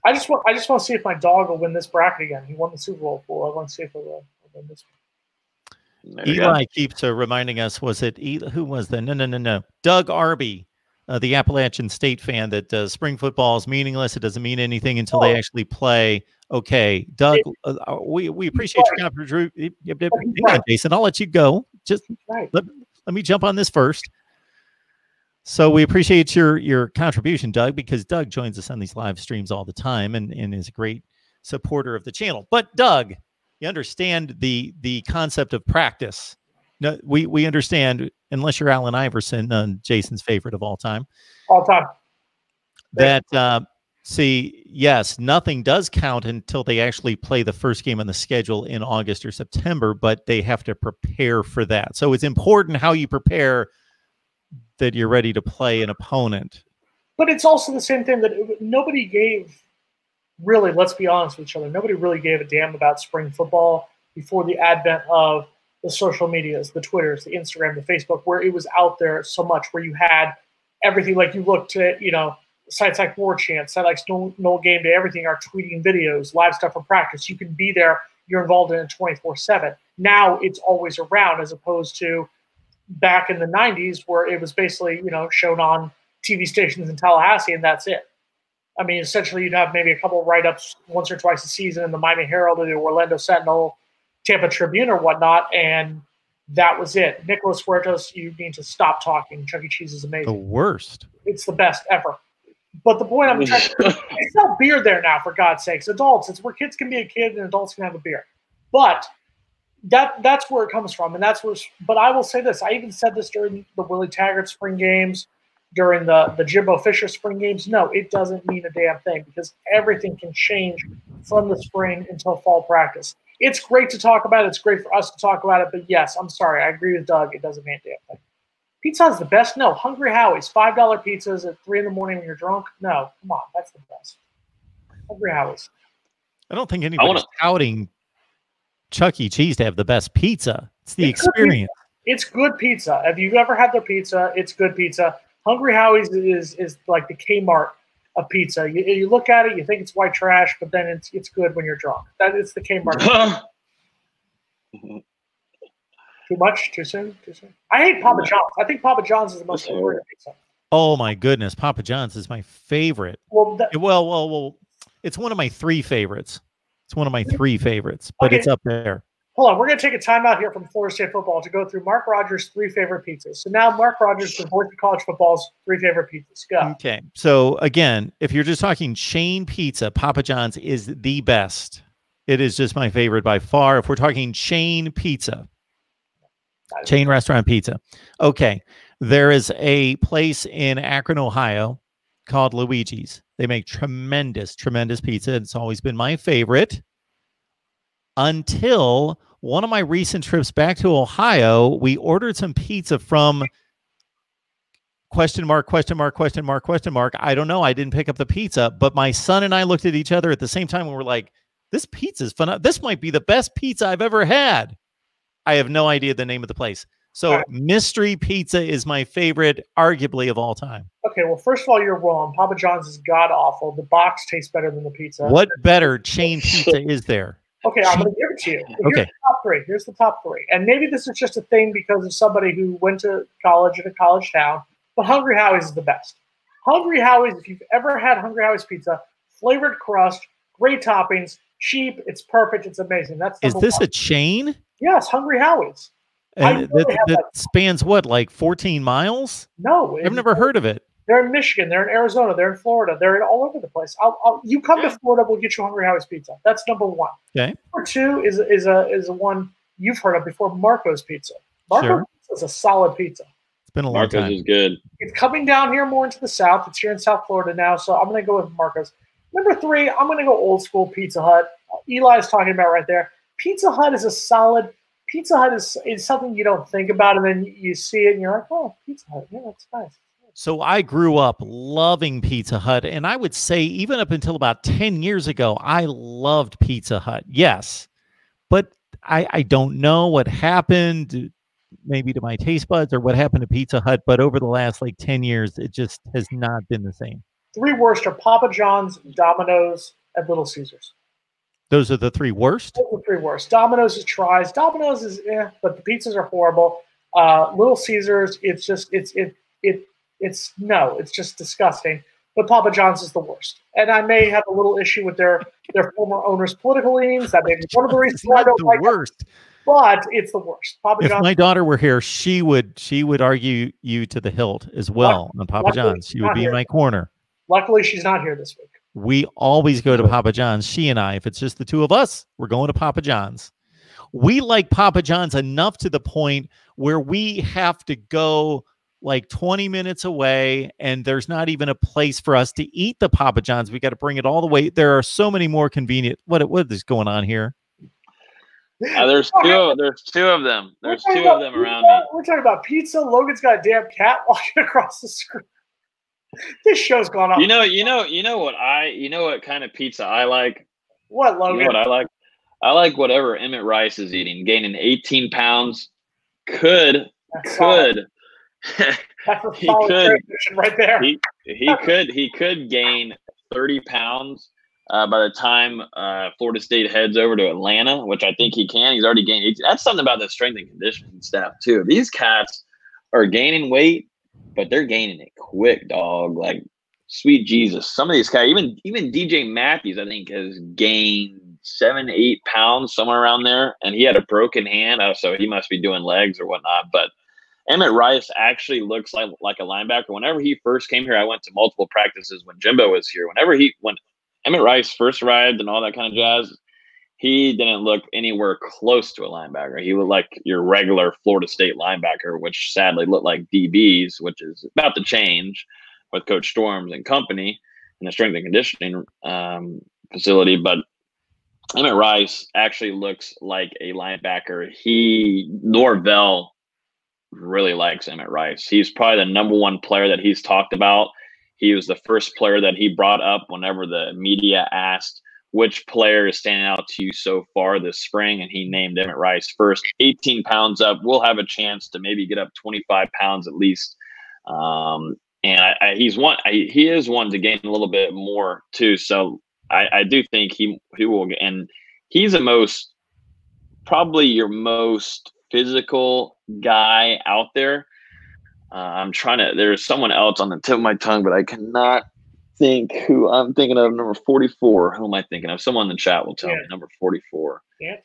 I just want to see if my dog will win this bracket again. He won the Super Bowl pool. I want to see if he'll win this one. Eli keeps reminding us, was it who was that? No. Doug Arby the Appalachian State fan that spring football is meaningless. It doesn't mean anything until they actually play. Okay, Doug, we appreciate your contribution. Hang on, Jason, I'll let you go. Just let me jump on this first. So we appreciate your contribution, Doug, because Doug joins us on these live streams all the time and is a great supporter of the channel. But Doug, you understand the concept of practice. No, we understand, unless you're Allen Iverson, Jason's favorite of all time. All time. That see, yes, nothing does count until they actually play the first game on the schedule in August or September, but they have to prepare for that. So it's important how you prepare that you're ready to play an opponent. But it's also the same thing that nobody gave, really, let's be honest with each other, nobody really gave a damn about spring football before the advent of the social medias, the Twitters, the Instagram, the Facebook, where it was out there so much, where you had everything. Like, you looked at, sites like War Chant, sites like No Game Day, everything are tweeting videos, live stuff from practice. You can be there. You're involved in it 24/7. Now it's always around, as opposed to back in the 90s where it was basically, shown on TV stations in Tallahassee, and that's it. I mean, essentially, you'd have maybe a couple of write-ups once or twice a season in the Miami Herald or the Orlando Sentinel, Tampa Tribune or whatnot, and that was it. Nicholas Huertas, you need to stop talking. Chuck E. Cheese is amazing. The worst. It's the best ever. But the point I'm trying to they sell beer there now, for God's sakes. Adults, it's where kids can be a kid and adults can have a beer. But that's where it comes from, and that's where. But I will say this: I even said this during the Willie Taggart spring games, during the Jimbo Fisher spring games. No, it doesn't mean a damn thing, because everything can change from the spring until fall practice. It's great to talk about it. It's great for us to talk about it. But yes, I'm sorry. I agree with Doug. It doesn't mean a damn thing. Pizza Hut's the best? No. Hungry Howie's, $5 pizzas at 3 in the morning when you're drunk? No. Come on. That's the best. Hungry Howie's. I don't think anybody's touting Chuck E. Cheese to have the best pizza. It's the experience. It's good pizza. If you've ever had their pizza, it's good pizza. Hungry Howie's is like the Kmart of pizza. You look at it, you think it's white trash, but then it's good when you're drunk. That is the Kmart. Too much? Too soon? Too soon? I hate Papa John's. I think Papa John's is the most overrated pizza. Oh my goodness, Papa John's is my favorite. Well, it's one of my 3 favorites. It's one of my 3 favorites, but it's up there. Hold on, we're going to take a timeout here from Florida State football to go through Mark Rogers' 3 favorite pizzas. So now Mark Rogers, the voice of college football's 3 favorite pizzas. Go. Okay, so again, if you're just talking chain pizza, Papa John's is the best. It is just my favorite by far. If we're talking chain pizza, chain restaurant pizza. Okay, there is a place in Akron, Ohio called Luigi's. They make tremendous, tremendous pizza. It's always been my favorite. Until one of my recent trips back to Ohio, we ordered some pizza from question mark. I don't know. I didn't pick up the pizza, but my son and I looked at each other at the same time and we're like, this pizza is fun. This might be the best pizza I've ever had. I have no idea the name of the place. So Mystery Pizza is my favorite, arguably, of all time. Okay, well, first of all, you're wrong. Papa John's is god-awful. The box tastes better than the pizza. What better chain pizza is there? Okay, I'm going to give it to you. Here's the top 3. Here's the top 3. And maybe this is just a thing because of somebody who went to college in a college town, but Hungry Howie's is the best. Hungry Howie's, if you've ever had Hungry Howie's pizza, flavored crust, great toppings, cheap, it's perfect, it's amazing. Is this a chain? Yes, Hungry Howie's. And that spans what, like 14 miles? No. I've never heard of it. They're in Michigan. They're in Arizona. They're in Florida. They're all over the place. You come to Florida, we'll get you Hungry Howie's pizza. That's number 1. Okay. Number 2 is a one you've heard of before, Marco's Pizza. Marco's Pizza is a solid pizza. It's been a long time. Marco's is good. It's coming down here more into the South. It's here in South Florida now, so I'm going to go with Marco's. Number 3, I'm going to go old school Pizza Hut. Eli is talking about right there. Pizza Hut is a solid. Pizza Hut is something you don't think about, and then you see it, and you're like, oh, Pizza Hut. Yeah, that's nice. So I grew up loving Pizza Hut, and I would say even up until about 10 years ago, I loved Pizza Hut. Yes, but I don't know what happened, maybe to my taste buds or what happened to Pizza Hut, but over the last like 10 years, it just has not been the same. 3 worst are Papa John's, Domino's, and Little Caesars. Those are the 3 worst? Those are the 3 worst. Domino's is tries. Domino's is but the pizzas are horrible. Little Caesars, it's just it It's just disgusting. But Papa John's is the worst. And I may have a little issue with their former owner's political leanings. That may be one of the reasons why I don't like it. But it's the worst. Papa John's. If my daughter were here, she would argue you to the hilt as well on Papa John's. She would be in my corner. Luckily, she's not here this week. We always go to Papa John's. She and I, if it's just the two of us, we're going to Papa John's. We like Papa John's enough to the point where we have to go like 20 minutes away, and there's not even a place for us to eat the Papa John's. We got to bring it all the way. There are so many more convenient. What is going on here? There's two of them. There's two of them around me. We're talking about pizza. Logan's got a damn cat walking across the screen. This show's gone off. You know what kind of pizza I like? What, Logan? You know what I like? I like whatever Emmett Rice is eating, gaining 18 pounds. He could gain 30 pounds by the time Florida State heads over to Atlanta, which I think he can. He's already gained. That's something about the strength and conditioning staff too. These cats are gaining weight, but they're gaining it quick, dog. Like, sweet Jesus. Some of these guys, even DJ Matthews, I think, has gained 7-8 pounds, somewhere around there, and he had a broken hand, so he must be doing legs or whatnot. But Emmett Rice actually looks like a linebacker. Whenever he first came here, I went to multiple practices when Jimbo was here. When Emmett Rice first arrived and all that kind of jazz, he didn't look anywhere close to a linebacker. He looked like your regular Florida State linebacker, which sadly looked like DBs, which is about to change with Coach Storms and company in the strength and conditioning facility. But Emmett Rice actually looks like a linebacker. Norvell really likes Emmett Rice. He's probably the number one player that he's talked about. He was the first player that he brought up whenever the media asked which player is standing out to you so far this spring, and he named Emmett Rice first. 18 pounds up. We'll have a chance to maybe get up 25 pounds at least. And he is one to gain a little bit more too. So I do think he will, and he's probably your most physical guy out there. There's someone else on the tip of my tongue, but I cannot think who I'm thinking of. Number 44. Who am I thinking of? Someone in the chat will tell me. Number 44. Yeah.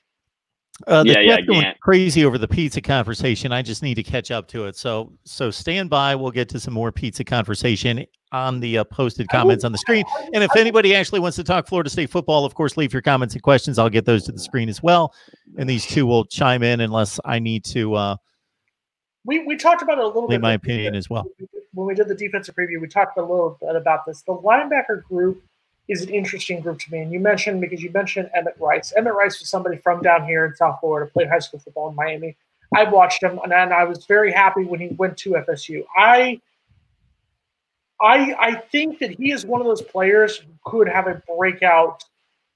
Going crazy over the pizza conversation. I just need to catch up to it. So stand by. We'll get to some more pizza conversation on the posted comments on the screen. And if anybody actually wants to talk Florida State football, of course, leave your comments and questions. I'll get those to the screen as well. And these two will chime in unless I need to. We talked about it a little bit. My opinion as well. When we did the defensive preview, we talked a little bit about this. The linebacker group is an interesting group to me. And you mentioned Emmett Rice. Emmett Rice was somebody from down here in South Florida, played high school football in Miami. I watched him, and I was very happy when he went to FSU. I think that he is one of those players who could have a breakout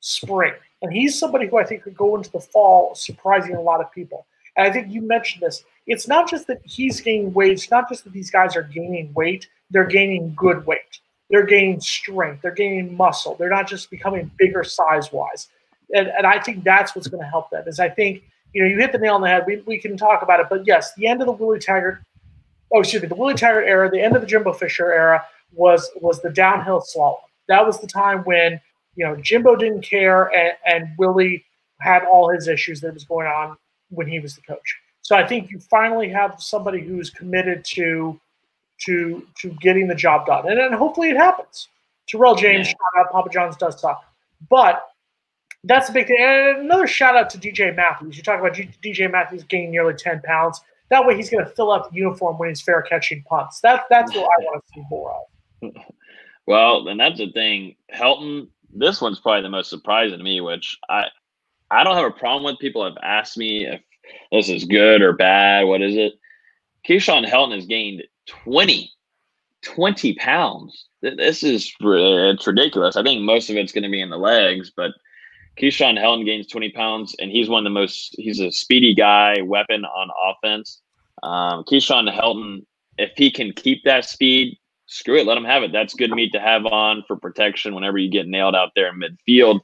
spring. And he's somebody who I think could go into the fall surprising a lot of people. And I think you mentioned this. It's not just that he's gaining weight. It's not just that these guys are gaining weight. They're gaining good weight. They're gaining strength. They're gaining muscle. They're not just becoming bigger size-wise. And I think that's what's going to help them. Is I think, you hit the nail on the head. We can talk about it. But, yes, the end of the Willie Taggart era, the end of the Jimbo Fisher era was the downhill slalom. That was the time when, Jimbo didn't care and Willie had all his issues that was going on when he was the coach. So I think you finally have somebody who's committed to getting the job done. And then hopefully it happens. Terrell James, shout out, Papa John's does suck. But that's a big thing. And another shout out to DJ Matthews. You talk about DJ Matthews gaining nearly 10 pounds. That way he's going to fill out the uniform when he's fair catching punts. That's what I want to see more of. Well, and that's the thing. Helton, this one's probably the most surprising to me, which I don't have a problem with. People have asked me if this is good or bad. What is it? Keyshawn Helton has gained 20 pounds. It's ridiculous. I think most of it's going to be in the legs, but Keyshawn Helton gains 20 pounds, and he's he's a speedy guy, weapon on offense. Keyshawn Helton, if he can keep that speed, screw it, let him have it. That's good meat to have on for protection whenever you get nailed out there in midfield.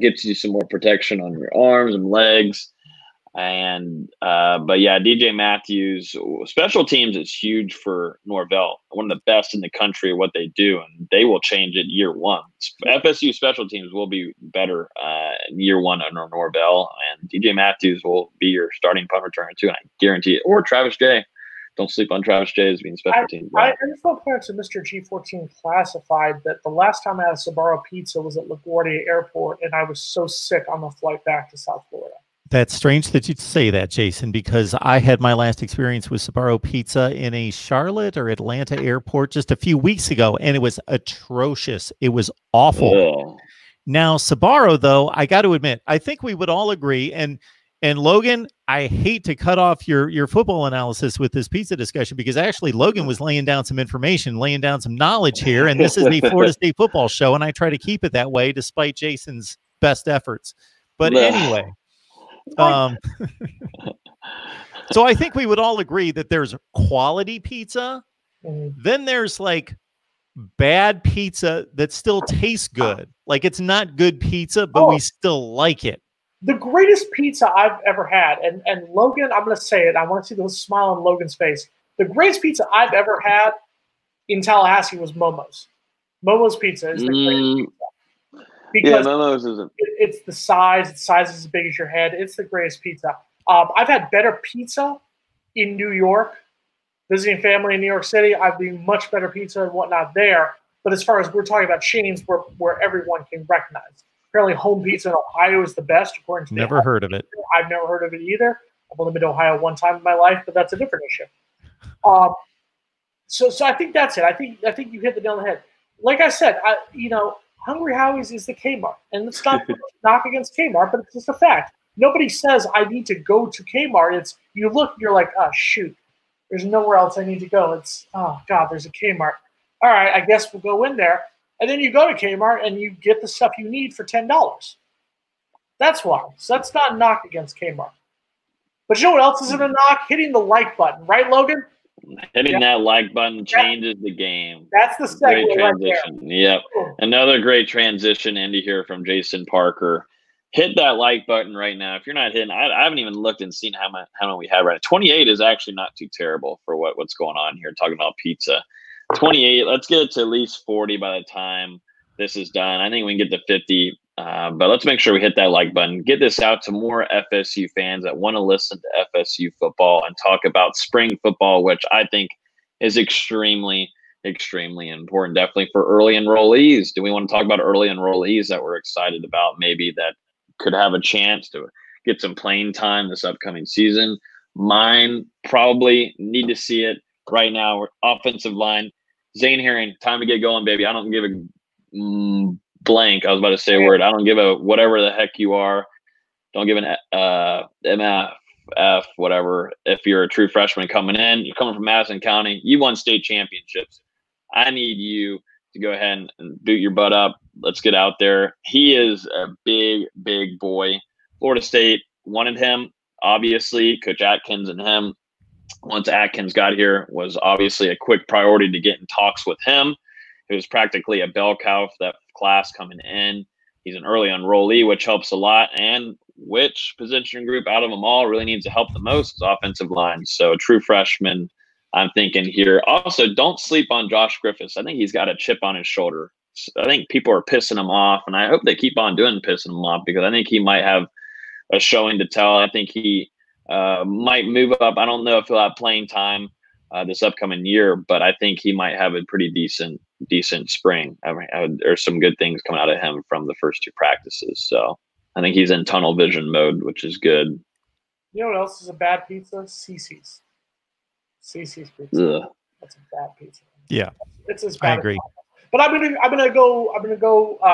Gets you some more protection on your arms and legs. But yeah, DJ Matthews, special teams is huge for Norvell. One of the best in the country at what they do, and they will change it year one. FSU special teams will be better in year one under Norvell, and DJ Matthews will be your starting punt returner too, and I guarantee it. Or Travis J. Don't sleep on Travis J as being special teams. I just want to point out to Mr. G14 Classified that the last time I had a Sbarro pizza was at LaGuardia Airport, and I was so sick on the flight back to South Florida. That's strange that you'd say that, Jason, because I had my last experience with Sbarro Pizza in a Charlotte or Atlanta airport just a few weeks ago, and it was atrocious. It was awful. Ugh. Now, Sbarro, though, I got to admit, I think we would all agree, and Logan, I hate to cut off your football analysis with this pizza discussion, because actually Logan was laying down some information, laying down some knowledge here, and this is the Florida State football show, and I try to keep it that way despite Jason's best efforts. But anyway, so I think we would all agree that there's quality pizza. Then there's like bad pizza that still tastes good. Like it's not good pizza, but we still like it. The greatest pizza I've ever had, and Logan, I'm going to say it. I want to see the smile on Logan's face. The greatest pizza I've ever had in Tallahassee was Momo's. Momo's Pizza is the greatest pizza. Because Momo's is it's the size. The size is as big as your head. It's the greatest pizza. I've had better pizza in New York. Visiting family in New York City, I've been much better pizza and whatnot there. But as far as we're talking about chains where everyone can recognize. Apparently, home pizza in Ohio is the best, according to Never heard of it. I've never heard of it either. I've only been to Ohio one time in my life, but that's a different issue. So I think that's it. I think you hit the nail on the head. Like I said, Hungry Howie's is the Kmart, and it's not knock against Kmart, but it's just a fact. Nobody says I need to go to Kmart. It's you look, you're like, oh shoot, there's nowhere else I need to go. It's oh god, there's a Kmart. All right, I guess we'll go in there. And then you go to Kmart and you get the stuff you need for $10. That's why. So that's not a knock against Kmart. But you know what else isn't a knock? Hitting the like button, right, Logan? Hitting that like button changes the game. That's the segue great transition. Right there. Yep. Another great transition into here from Jason Parker. Hit that like button right now. If you're not hitting, I haven't even looked and seen how many we have right now. 28 is actually not too terrible for what's going on here, talking about pizza. 28, let's get it to at least 40 by the time this is done. I think we can get to 50, but let's make sure we hit that like button. Get this out to more FSU fans that want to listen to FSU football and talk about spring football, which I think is extremely, extremely important, definitely for early enrollees. Do we want to talk about early enrollees that we're excited about, maybe that could have a chance to get some playing time this upcoming season? Mine probably need to see it right now. Offensive line, Zane Herring, time to get going, baby. I don't give a blank. I was about to say a word. I don't give a whatever the heck you are. Don't give an MF, whatever. If you're a true freshman coming in, you're coming from Madison County, you won state championships. I need you to go ahead and boot your butt up. Let's get out there. He is a big, big boy. Florida State wanted him, obviously. Coach Atkins and him, once Atkins got here, was obviously a quick priority to get in talks with him. It was practically a bell cow for that class coming in. He's an early enrollee, which helps a lot. And which position group out of them all really needs to help the most is offensive line. So a true freshman, I'm thinking here. Also, don't sleep on Josh Griffiths. I think he's got a chip on his shoulder. I think people are pissing him off, and I hope they keep on pissing him off, because I think he might have a showing to tell. I think he might move up. I don't know if he'll have playing time this upcoming year, but I think he might have a pretty decent spring. There's some good things coming out of him from the first two practices. So I think he's in tunnel vision mode, which is good. You know what else is a bad pizza? CC's. CC's pizza. Ugh. That's a bad pizza. Yeah, it's as bad. I agree. But I'm gonna go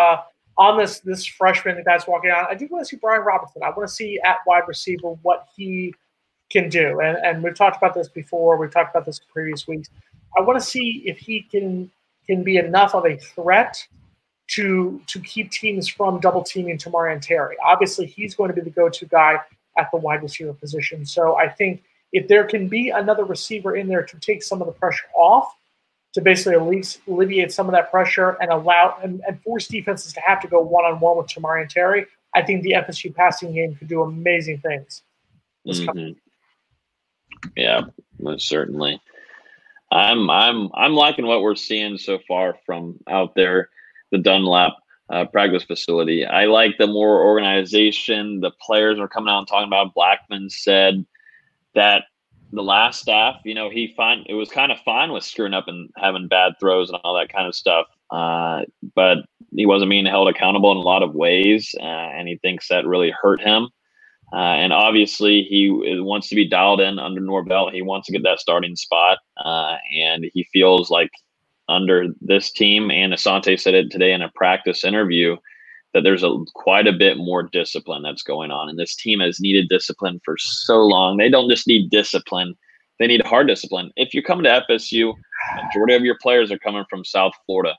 on this freshman that's walking out. I do want to see Brian Robinson. I want to see at wide receiver what he can do. And we've talked about this before. We've talked about this in previous weeks. I want to see if he can be enough of a threat to keep teams from double teaming Tamarian Terry. Obviously, he's going to be the go-to guy at the wide receiver position. So I think if there can be another receiver in there to take some of the pressure off, to basically at least alleviate some of that pressure and allow and force defenses to have to go one-on-one with Tamarian Terry, I think the FSU passing game could do amazing things. was coming. Yeah, most certainly. I'm liking what we're seeing so far from out there, the Dunlap practice facility. I like the more organization. The players are coming out and talking about. Blackman said that the last staff, you know, it was kind of fine with screwing up and having bad throws and all that kind of stuff. But he wasn't being held accountable in a lot of ways, and he thinks that really hurt him. And obviously, he wants to be dialed in under Norvell. He wants to get that starting spot, and he feels like under this team, and Asante said it today in a practice interview, that there's quite a bit more discipline that's going on. And this team has needed discipline for so long. They don't just need discipline. They need hard discipline. If you're coming to FSU, majority of your players are coming from South Florida.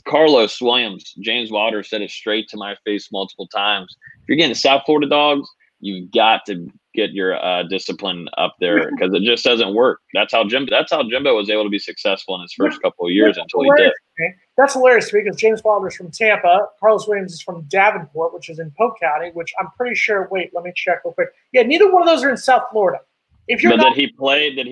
Carlos Williams, James Wilder said it straight to my face multiple times. If you're getting South Florida dogs, you've got to get your discipline up there, because it just doesn't work. That's how Jimbo was able to be successful in his first couple of years until he did. That's hilarious to me, because James Wilder's from Tampa. Carlos Williams is from Davenport, which is in Polk County, which I'm pretty sure. Wait, let me check real quick. Yeah, neither one of those are in South Florida. If you're did he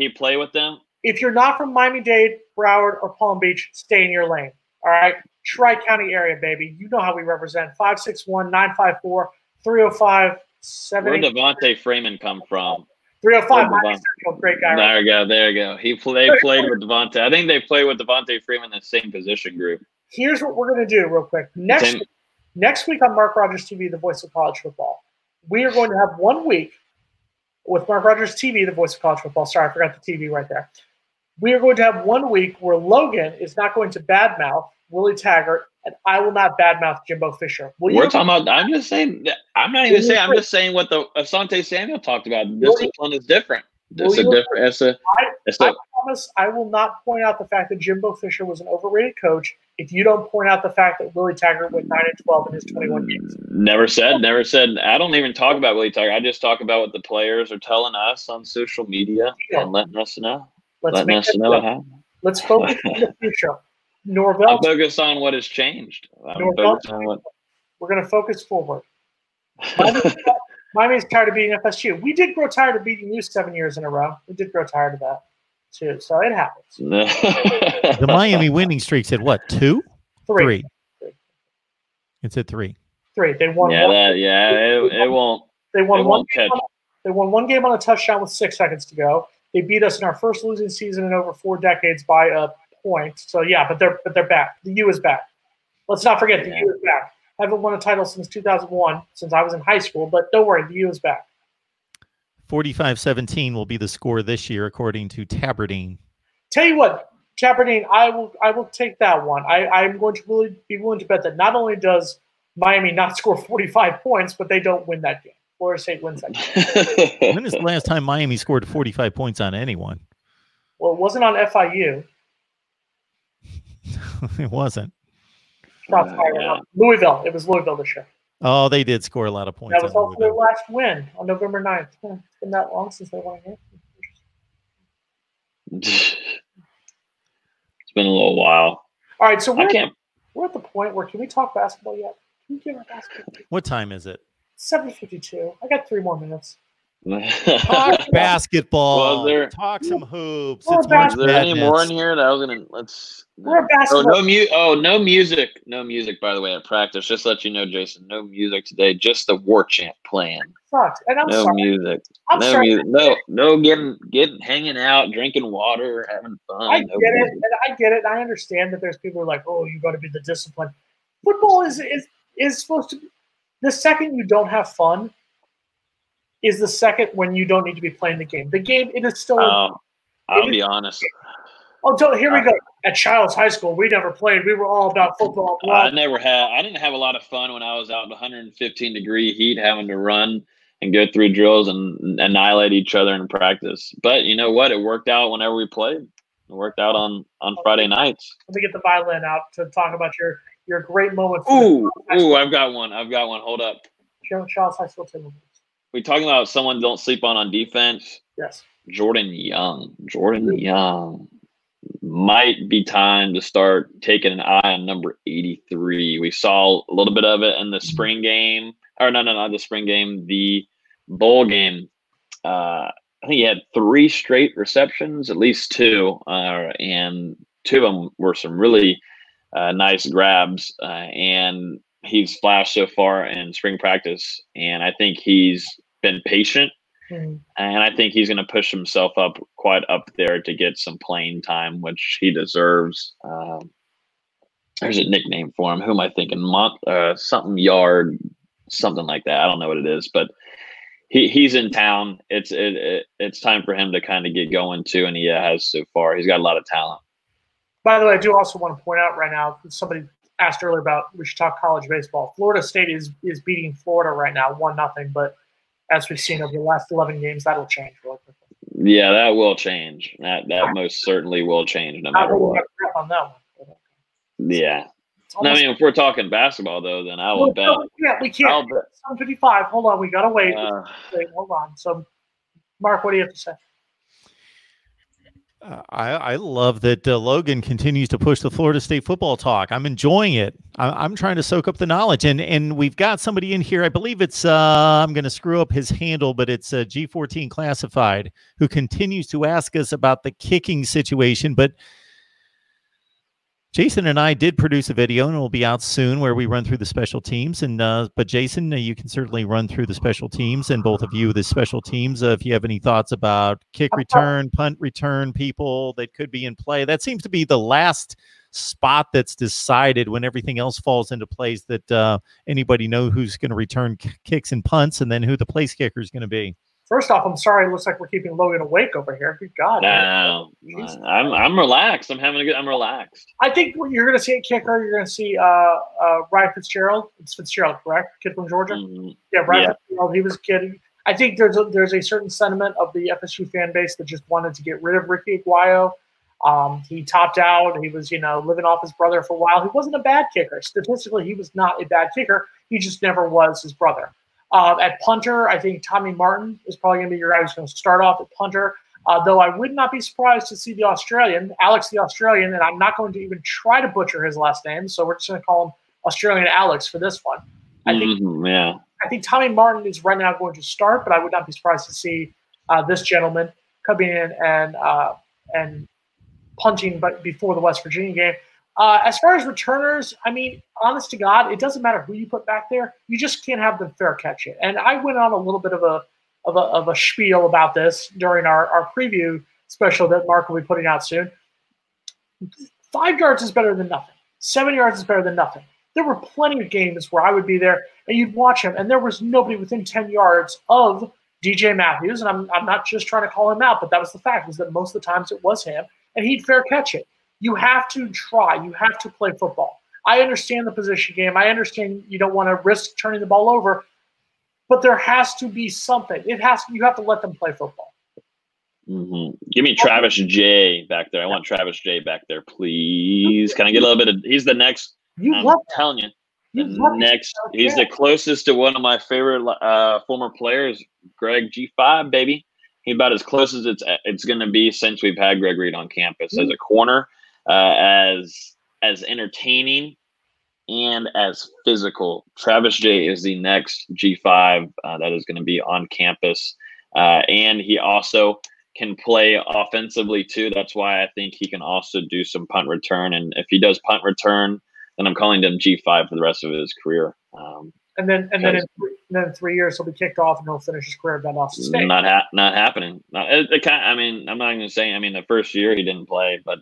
play with them? If you're not from Miami-Dade, Broward, or Palm Beach, stay in your lane. All right, Tri-County area, baby. You know how we represent. 561-954-3057. Where'd Devontae Freeman come from? 305. Great guy. There you go. They played with Devontae. I think they played with Devontae Freeman in the same position group. Here's what we're going to do real quick. Next week on Mark Rogers TV, the voice of college football, we are going to have 1 week with Mark Rogers TV, the voice of college football. Sorry, I forgot the TV right there. We are going to have 1 week where Logan is not going to badmouth Willie Taggart, and I will not badmouth Jimbo Fisher. We're talking about. I'm just saying. I'm not even saying. I'm just saying what the Asante Samuel talked about. Discipline is different. I promise I will not point out the fact that Jimbo Fisher was an overrated coach if you don't point out the fact that Willie Taggart went 9-12 in his 21 games. Never said. I don't even talk about Willie Taggart. I just talk about what the players are telling us on social media and letting us know. Letting us know what happened. Let's focus on the future. Norvell. I'll focus on what has changed. We're going to focus forward. Miami's tired of beating FSU. We did grow tired of beating you 7 years in a row. We did grow tired of that, too. So it happens. The Miami winning streak's at what, 2? 3. It's at 3. 3. They won. It won't. They won one game. They won one game on a touchdown with 6 seconds to go. They beat us in our first losing season in over 4 decades by a point. So yeah, but they're back. The U is back. Let's not forget the U is back. Haven't won a title since 2001, since I was in high school. But don't worry, the U is back. 45-17 will be the score this year, according to Tabardine. Tell you what, Tabardine, I will take that one. I'm going to really be willing to bet that not only does Miami not score 45 points, but they don't win that game. Florida State wins that game. When is the last time Miami scored 45 points on anyone? Well, it wasn't on FIU. It wasn't. Louisville. It was Louisville this year. Oh, they did score a lot of points. That was also their last win on November 9th. It's been that long since they won a game. It's been a little while. All right, so we're at the point where, can we talk basketball yet? Can we get our basketball? What time is it? 7:52. I got 3 more minutes. Talk basketball. Talk some hoops. Is there any more in here that I was gonna We're a basketball. No music. No music, by the way, at practice. Just to let you know, Jason, no music today. Just the war chant playing. Sucks. And I'm no sorry. Music. I'm no sorry. music. No getting hanging out, drinking water, having fun. I get it, and I get it. And I understand that there's people who are like, oh, you got to be the discipline. Football is supposed to be. The second you don't have fun is the second when you don't need to be playing the game. The game, it is still. I'll be honest. Here we go. At Childs High School, we never played. We were all about football. I didn't have a lot of fun when I was out in 115-degree heat, having to run and go through drills and annihilate each other in practice. But you know what? It worked out whenever we played. It worked out on Friday nights. Let me get the violin out to talk about your great moments. Ooh, I've got one. Hold up. Childs High School team. We talking about someone don't sleep on defense? Yes. Jordan Young. Might be time to start taking an eye on number 83. We saw a little bit of it in the spring game. Or no, not the spring game. The bowl game I think he had 3 straight receptions, at least 2, and 2 of them were some really nice grabs. And he's flashed so far in spring practice, and I think he's been patient. And I think he's going to push himself up quite up there to get some playing time, which he deserves. There's a nickname for him. Who am I thinking? Something Yard, something like that. I don't know what it is, but he's in town. It's time for him to kind of get going too, and he has so far. He's got a lot of talent. By the way, I do also want to point out right now, somebody asked earlier about we should talk college baseball. Florida State is beating Florida right now, 1-0, but as we've seen over the last 11 games, that'll change really quickly. Yeah, that will change. That most certainly will change no matter what. On that one. Yeah. No, I mean, if we're talking basketball, though, then I will bet. We can't. 7:55. Hold on. We got to wait. Hold on. So, Mark, what do you have to say? I love that Logan continues to push the Florida State football talk. I'm enjoying it. I'm trying to soak up the knowledge. And we've got somebody in here. I believe it's, I'm going to screw up his handle, but it's G14 Classified, who continues to ask us about the kicking situation. But Jason and I did produce a video, and it will be out soon, where we run through the special teams. And but Jason, you can certainly run through the special teams, and both of you, the special teams, if you have any thoughts about kick return, punt return, people that could be in play. That seems to be the last spot that's decided when everything else falls into place, that anybody know who's going to return kicks and punts, and then who the place kicker is going to be. First off, I'm sorry. It looks like we're keeping Logan awake over here. Good God. No, I'm relaxed. I'm relaxed. I think you're going to see a kicker. You're going to see Ryan Fitzgerald. It's Fitzgerald, correct? Kid from Georgia? Yeah, Ryan Fitzgerald. He was a kid. I think there's a certain sentiment of the FSU fan base that just wanted to get rid of Ricky Aguayo. He topped out. He was, living off his brother for a while. He wasn't a bad kicker. Statistically, he was not a bad kicker. He just never was his brother. At punter, I think Tommy Martin is probably going to be your guy who's going to start off at punter. Though I would not be surprised to see the Australian, Alex the Australian, and I'm not going to even try to butcher his last name, so we're just going to call him Australian Alex for this one. I think Tommy Martin is right now going to start, but I would not be surprised to see this gentleman coming in and punting but before the West Virginia game. As far as returners, I mean, honest to God, it doesn't matter who you put back there. You just can't have them fair catch it. And I went on a little bit of a spiel about this during our preview special that Mark will be putting out soon. 5 yards is better than nothing. 7 yards is better than nothing. There were plenty of games where I would be there and you'd watch him, and there was nobody within 10 yards of DJ Matthews. And I'm not just trying to call him out, but that was the fact, was that most of the times it was him, and he'd fair catch it. You have to try. You have to play football. I understand the position game. I understand you don't want to risk turning the ball over, but there has to be something. You have to let them play football. Give me Travis J back there. I want Travis J back there, please. Can I get a little bit of? He's the next. I'm telling you, he's the closest to one of my favorite former players, Greg G5, baby. He's about as close as it's going to be since we've had Greg Reed on campus as a corner. As entertaining and as physical. Travis J is the next G5 that is going to be on campus. And he also can play offensively too. That's why I think he can also do some punt return. And if he does punt return, then I'm calling him G5 for the rest of his career. And then in 3 years he'll be kicked off and he'll finish his career at Austin State. Not happening. I'm not going to say. I mean, the first year he didn't play, but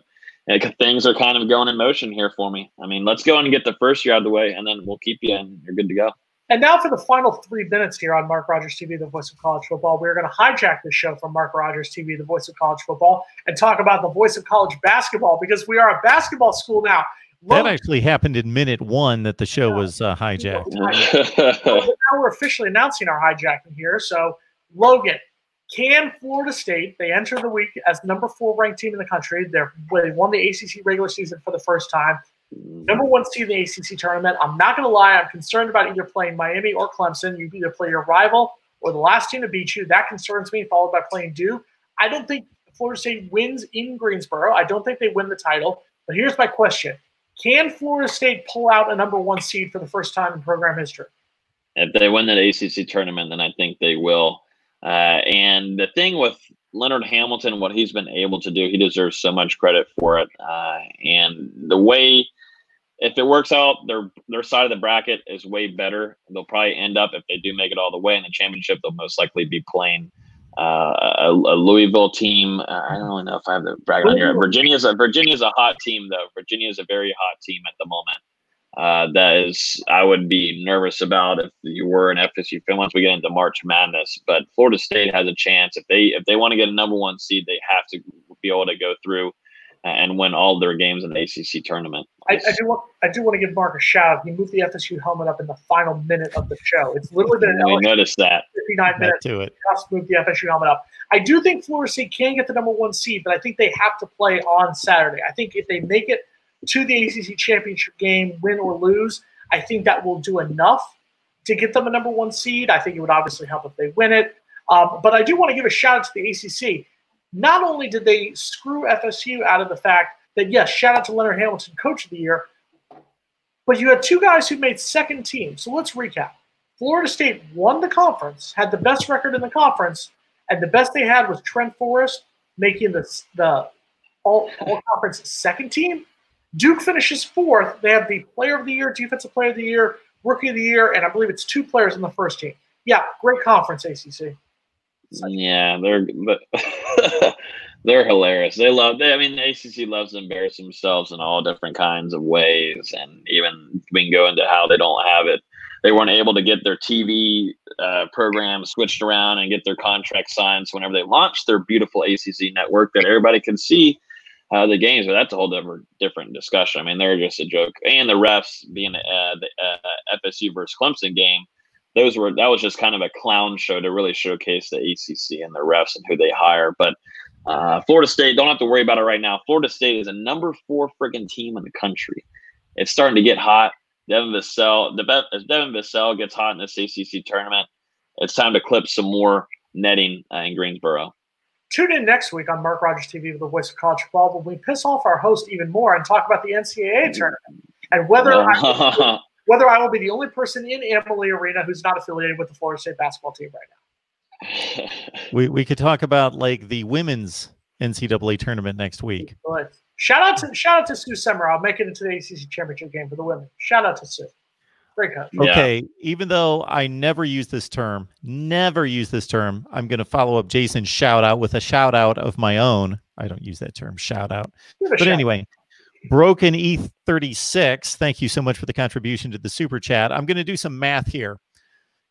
things are kind of going in motion here for me. I mean, let's go and get the first year out of the way, and then we'll keep you, and you're good to go. And now for the final 3 minutes here on Mark Rogers TV, the voice of college football. We're going to hijack this show from Mark Rogers TV, the voice of college football, and talk about the voice of college basketball, because we are a basketball school now. That actually happened in minute 1 that the show was hijacked. Now we're officially announcing our hijacking here. So, Logan, can Florida State, they enter the week as number 4 ranked team in the country. They won the ACC regular season for the first time. Number 1 seed in the ACC tournament. I'm not going to lie. I'm concerned about either playing Miami or Clemson. You either play your rival or the last team to beat you. That concerns me, followed by playing Duke. I don't think Florida State wins in Greensboro. I don't think they win the title. But here's my question. Can Florida State pull out a number 1 seed for the first time in program history? If they win that ACC tournament, then I think they will. And the thing with Leonard Hamilton, what he's been able to do, he deserves so much credit for it. And the way, if it works out, their side of the bracket is way better. They'll probably end up, if they do make it all the way in the championship, they'll most likely be playing a Louisville team. I don't really know if I have the bracket on here. Virginia's a hot team, though. Virginia is a very hot team at the moment. That is, I would be nervous about if you were an FSU fan once we get into March Madness. But Florida State has a chance. If they want to get a #1 seed, they have to be able to go through and win all their games in the ACC tournament. I do want to give Mark a shout out. He moved the FSU helmet up in the final minute of the show. It's literally been we noticed that 59 minutes to it. Just moved the FSU helmet up. I do think Florida State can get the #1 seed, but I think they have to play on Saturday. I think if they make it to the ACC championship game, win or lose, I think that will do enough to get them a #1 seed. I think it would obviously help if they win it. But I do want to give a shout out to the ACC. Not only did they screw FSU out of the fact that, yes, shout out to Leonard Hamilton, Coach of the Year, but you had two guys who made second team. So let's recap. Florida State won the conference, had the best record in the conference, and the best they had was Trent Forrest making the all-conference second team. Duke finishes fourth. They have the Player of the Year, Defensive Player of the Year, Rookie of the Year, and I believe it's 2 players in the first team. Yeah, great conference, ACC. Yeah, they're hilarious. I mean, the ACC loves to embarrass themselves in all different kinds of ways, and even we can go into how they don't have it. They weren't able to get their TV program switched around and get their contract signed. So whenever they launched their beautiful ACC network that everybody can see the games, but that's a whole different discussion. I mean, they're just a joke. And the refs being the FSU versus Clemson game, that was just kind of a clown show to really showcase the ACC and the refs and who they hire. But Florida State, don't have to worry about it right now. Florida State is a #4 friggin' team in the country. It's starting to get hot. As Devin Vassell gets hot in this ACC tournament, it's time to clip some more netting in Greensboro. Tune in next week on Mark Rogers TV with the voice of college football when we piss off our host even more and talk about the NCAA tournament and whether I will be the only person in Amalie Arena who's not affiliated with the Florida State basketball team right now. We could talk about like the women's NCAA tournament next week. But shout out to Sue Semmer. I'll make it into the ACC championship game for the women. Shout out to Sue. Great coach. Okay, even though I never use this term, I'm going to follow up Jason's shout out with a shout out of my own. I don't use that term, shout out. But anyway, Broken E36, thank you so much for the contribution to the super chat. I'm going to do some math here.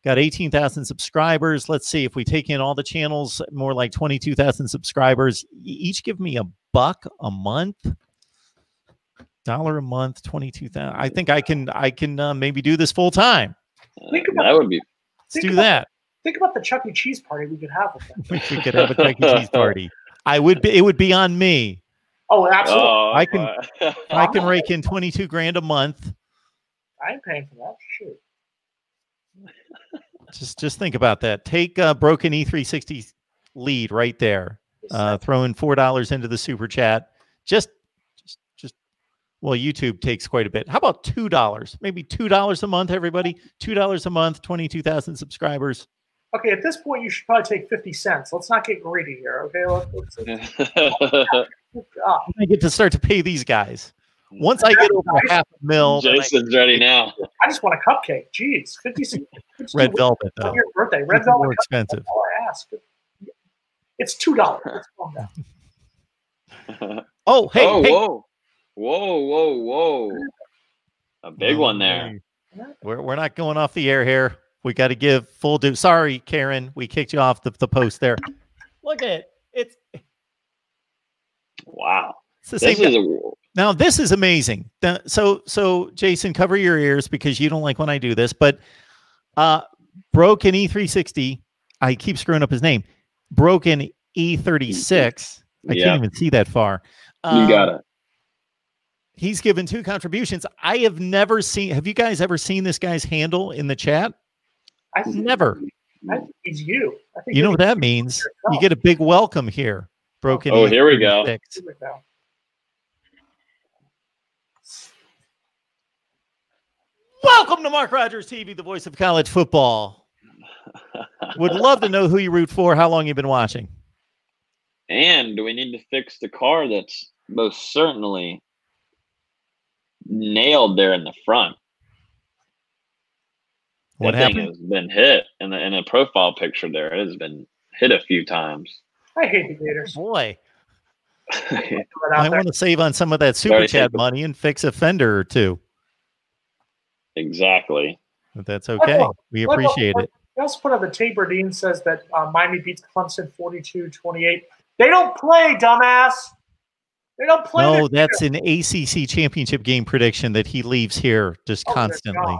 Got 18,000 subscribers. Let's see if we take in all the channels, more like 22,000 subscribers. Each give me $1 a month. $1 a month, 22,000. I think I can maybe do this full time. Let's do that. Think about the Chuck E. Cheese party we could have with them. We could have a Chuck E. Cheese party. It would be on me. Oh, absolutely. I can rake in 22 grand a month. I ain't paying for that. Shoot. Just think about that. Take Broken E360 lead right there. Throw in $4 into the super chat. Well, YouTube takes quite a bit. How about $2? Maybe $2 a month, everybody. $2 a month, 22,000 subscribers. Okay, at this point, you should probably take 50 cents. Let's not get greedy here, okay? I get to start to pay these guys. Once I get over $500,000. Jason's ready now. I just want a cupcake. Jeez, 50 cents. Red velvet, though. Your birthday. Red velvet. More expensive. That's all I ask. It's $2. Let's calm down. Oh, hey. Whoa. A big one there. We're not going off the air here. We got to give full due. Sorry, Karen. We kicked you off the post there. Look at it. Wow. It's the same. Now, this is amazing. So, Jason, cover your ears because you don't like when I do this. But Broken E360, I keep screwing up his name. Broken E36. I can't even see that far. You got it. He's given 2 contributions. I have never seen. Have you guys ever seen this guy's handle in the chat? Never. I think he's you. You know what that means? You get a big welcome here. Broken. Oh, here we go. Welcome to Mark Rogers TV, the voice of college football. Would love to know who you root for, how long you've been watching. And we need to fix the car that's most certainly nailed there in the front. What that happened? thing has been hit in a profile picture there. It has been hit a few times. I hate the Gators. Boy. I want to save on some of that super chat money and fix a fender or two. Exactly. But that's okay. We appreciate it. I also put up that Tate Burdine says that Miami beats Clemson 42-28. They don't play, dumbass. They don't play. No, that's an ACC championship game prediction that he leaves here just constantly.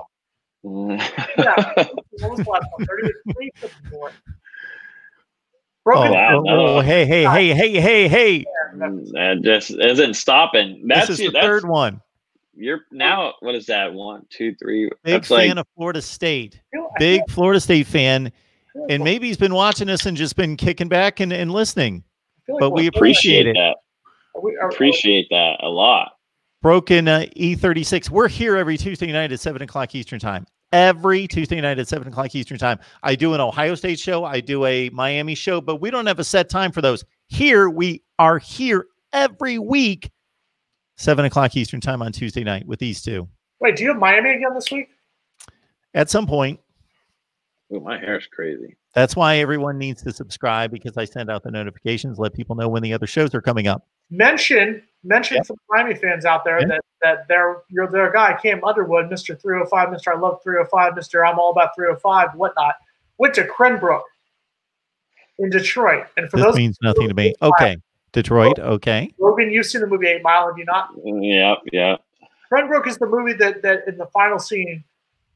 Yeah. Hey. That just isn't stopping. This is the third one. You're now, what is that? 1, 2, 3. Big fan of Florida State. Big Florida State fan. And maybe he's been watching us and just been kicking back and listening. But we appreciate it. Appreciate that a lot. Broken E36. We're here every Tuesday night at 7 o'clock Eastern time. Every Tuesday night at 7 o'clock Eastern time. I do an Ohio State show. I do a Miami show, but we don't have a set time for those. Here, we are here every week, 7 o'clock Eastern time on Tuesday night with these two. Wait, do you have Miami again this week? At some point. Ooh, my hair's crazy. That's why everyone needs to subscribe, because I send out the notifications, let people know when the other shows are coming up. Mention for the Miami fans out there that their guy, Cam Underwood, Mr. 305, Mr. I love 305, Mr. I'm all about 305, whatnot, went to Cranbrook in Detroit. And for this those means nothing to me. Okay. Detroit, okay. Logan, you've seen the movie 8 Mile, have you not? Yeah. Cranbrook is the movie that in the final scene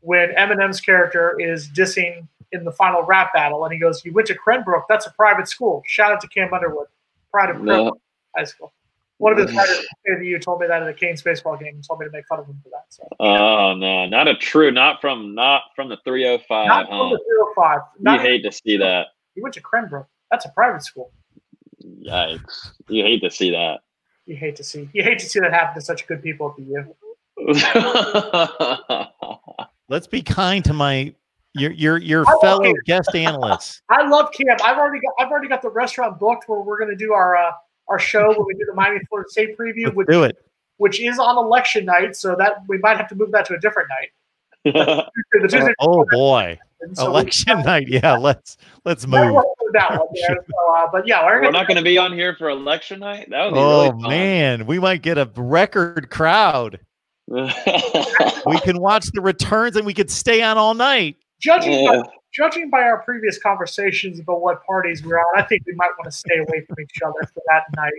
when Eminem's character is dissing in the final rap battle, and he goes, "You went to Cranbrook, that's a private school." Shout out to Cam Underwood, pride of Cranbrook High School. One of his writers to you told me that at a Canes baseball game and told me to make fun of him for that. So. Oh no, not from the 305. Not from the 305. You hate to see that. He went to Cranbrook. That's a private school. Yikes! You hate to see that. You hate to see that happen to such good people at the U. Let's be kind to your fellow guest analysts. I love Cam. I've already got the restaurant booked where we're going to do our show when we do the Miami Florida State preview. Which is on election night, so that we might have to move that to a different night. Oh boy, so election night. Yeah, let's move. That one there. So, but yeah, we're not going to be on here for election night. That would be really fun. Man, we might get a record crowd. We can watch the returns and we could stay on all night. Judging by our previous conversations about what parties we're on, I think we might want to stay away from each other for that night,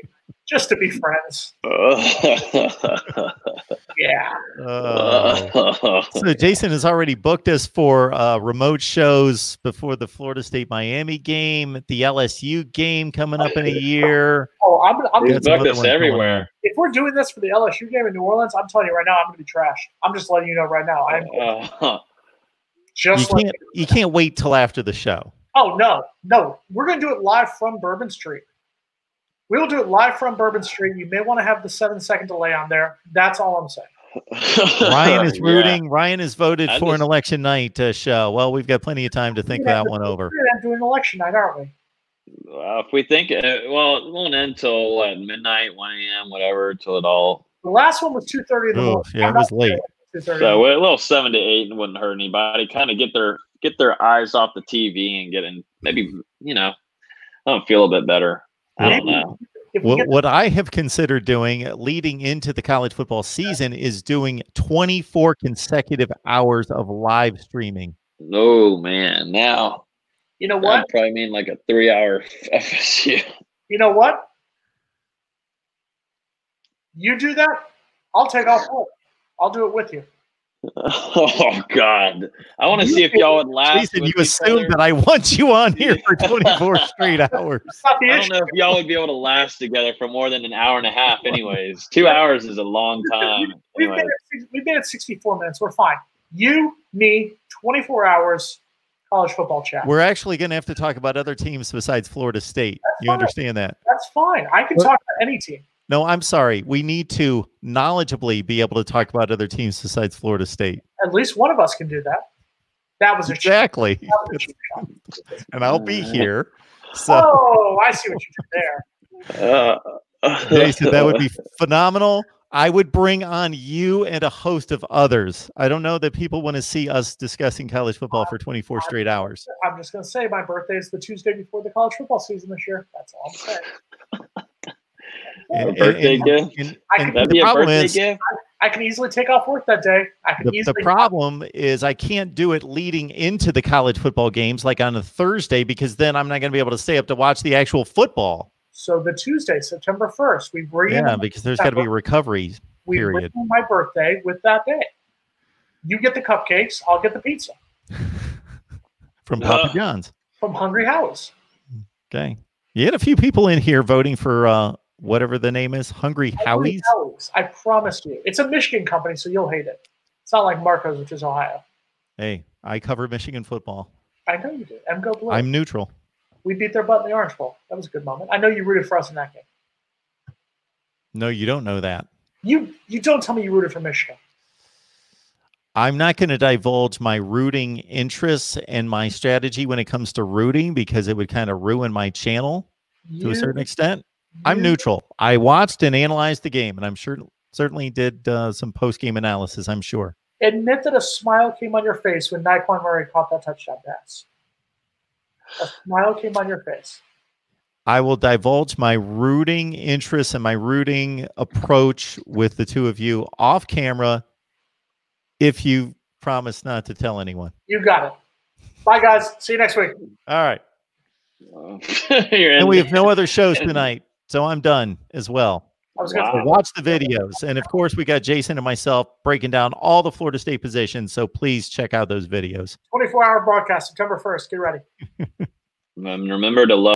just to be friends. Yeah. So Jason has already booked us for remote shows before the Florida State Miami game, the LSU game coming up in a year. Oh, I'm booked us everywhere. If we're doing this for the LSU game in New Orleans, I'm telling you right now, I'm going to be trash. I'm just letting you know right now. You can't wait till after the show. Oh no, we're going to do it live from Bourbon Street. We will do it live from Bourbon Street. You may want to have the 7-second delay on there. That's all I'm saying. Ryan is rooting. Yeah. Ryan has voted for an election night show. Well, we've got plenty of time to think that one over. We're doing election night, aren't we? If we think, it won't end till midnight, 1 a.m., whatever, till it all. The last one was 2:30 in the morning. Yeah, it was late. So a little 7 to 8 wouldn't hurt anybody. Kind of get their eyes off the TV and get in. Maybe I don't feel a bit better. I don't know. What I have considered doing leading into the college football season is doing 24 consecutive hours of live streaming. Oh man, now you know what? That'd probably mean like a 3-hour FSU. You know what? You do that, I'll take off work. I'll do it with you. Oh God! I want to see if y'all would last. Jason, you assume that I want you on here for 24 straight hours. I don't know if y'all would be able to last together for more than an hour and a half. Anyways, 2 hours is a long time. We've been at 64 minutes. We're fine. You, me, 24 hours. College football chat. We're actually going to have to talk about other teams besides Florida State. You understand that? That's fine. I can talk about any team. No, I'm sorry. We need to knowledgeably be able to talk about other teams besides Florida State. At least one of us can do that. That was exactly. And I'll be here. So. Oh, I see what you did there. Jason, that would be phenomenal. I would bring on you and a host of others. I don't know that people want to see us discussing college football for 24 straight hours. I'm just going to say my birthday is the Tuesday before the college football season this year. That's all I'm saying. Birthday gift? That'd be a birthday gift? I can easily take off work that day. The problem is I can't do it leading into the college football games like on a Thursday, because then I'm not going to be able to stay up to watch the actual football. So the Tuesday, September 1st, we bring in because there's got to be a recovery period. We bring my birthday with that day. You get the cupcakes, I'll get the pizza. From Papa John's. From Hungry Howie's. Okay. You had a few people in here voting for whatever the name is, Hungry Howie's. I promise you. It's a Michigan company, so you'll hate it. It's not like Marco's, which is Ohio. Hey, I cover Michigan football. I know you do. Go Blue. I'm neutral. We beat their butt in the Orange Bowl. That was a good moment. I know you rooted for us in that game. No, you don't know that. You don't tell me you rooted for Michigan. I'm not going to divulge my rooting interests and my strategy when it comes to rooting, because it would kind of ruin my channel to a certain extent. I'm neutral. I watched and analyzed the game, and I'm certainly did some post-game analysis, I'm sure. Admit that a smile came on your face when Naquan Murray caught that touchdown pass. A smile came on your face. I will divulge my rooting interests and my rooting approach with the two of you off camera if you promise not to tell anyone. You got it. Bye, guys. See you next week. All right. And we have no other shows tonight, so I'm done as well. So watch the videos. And, of course, we got Jason and myself breaking down all the Florida State positions, so please check out those videos. 24-hour broadcast, September 1st. Get ready. Remember to love.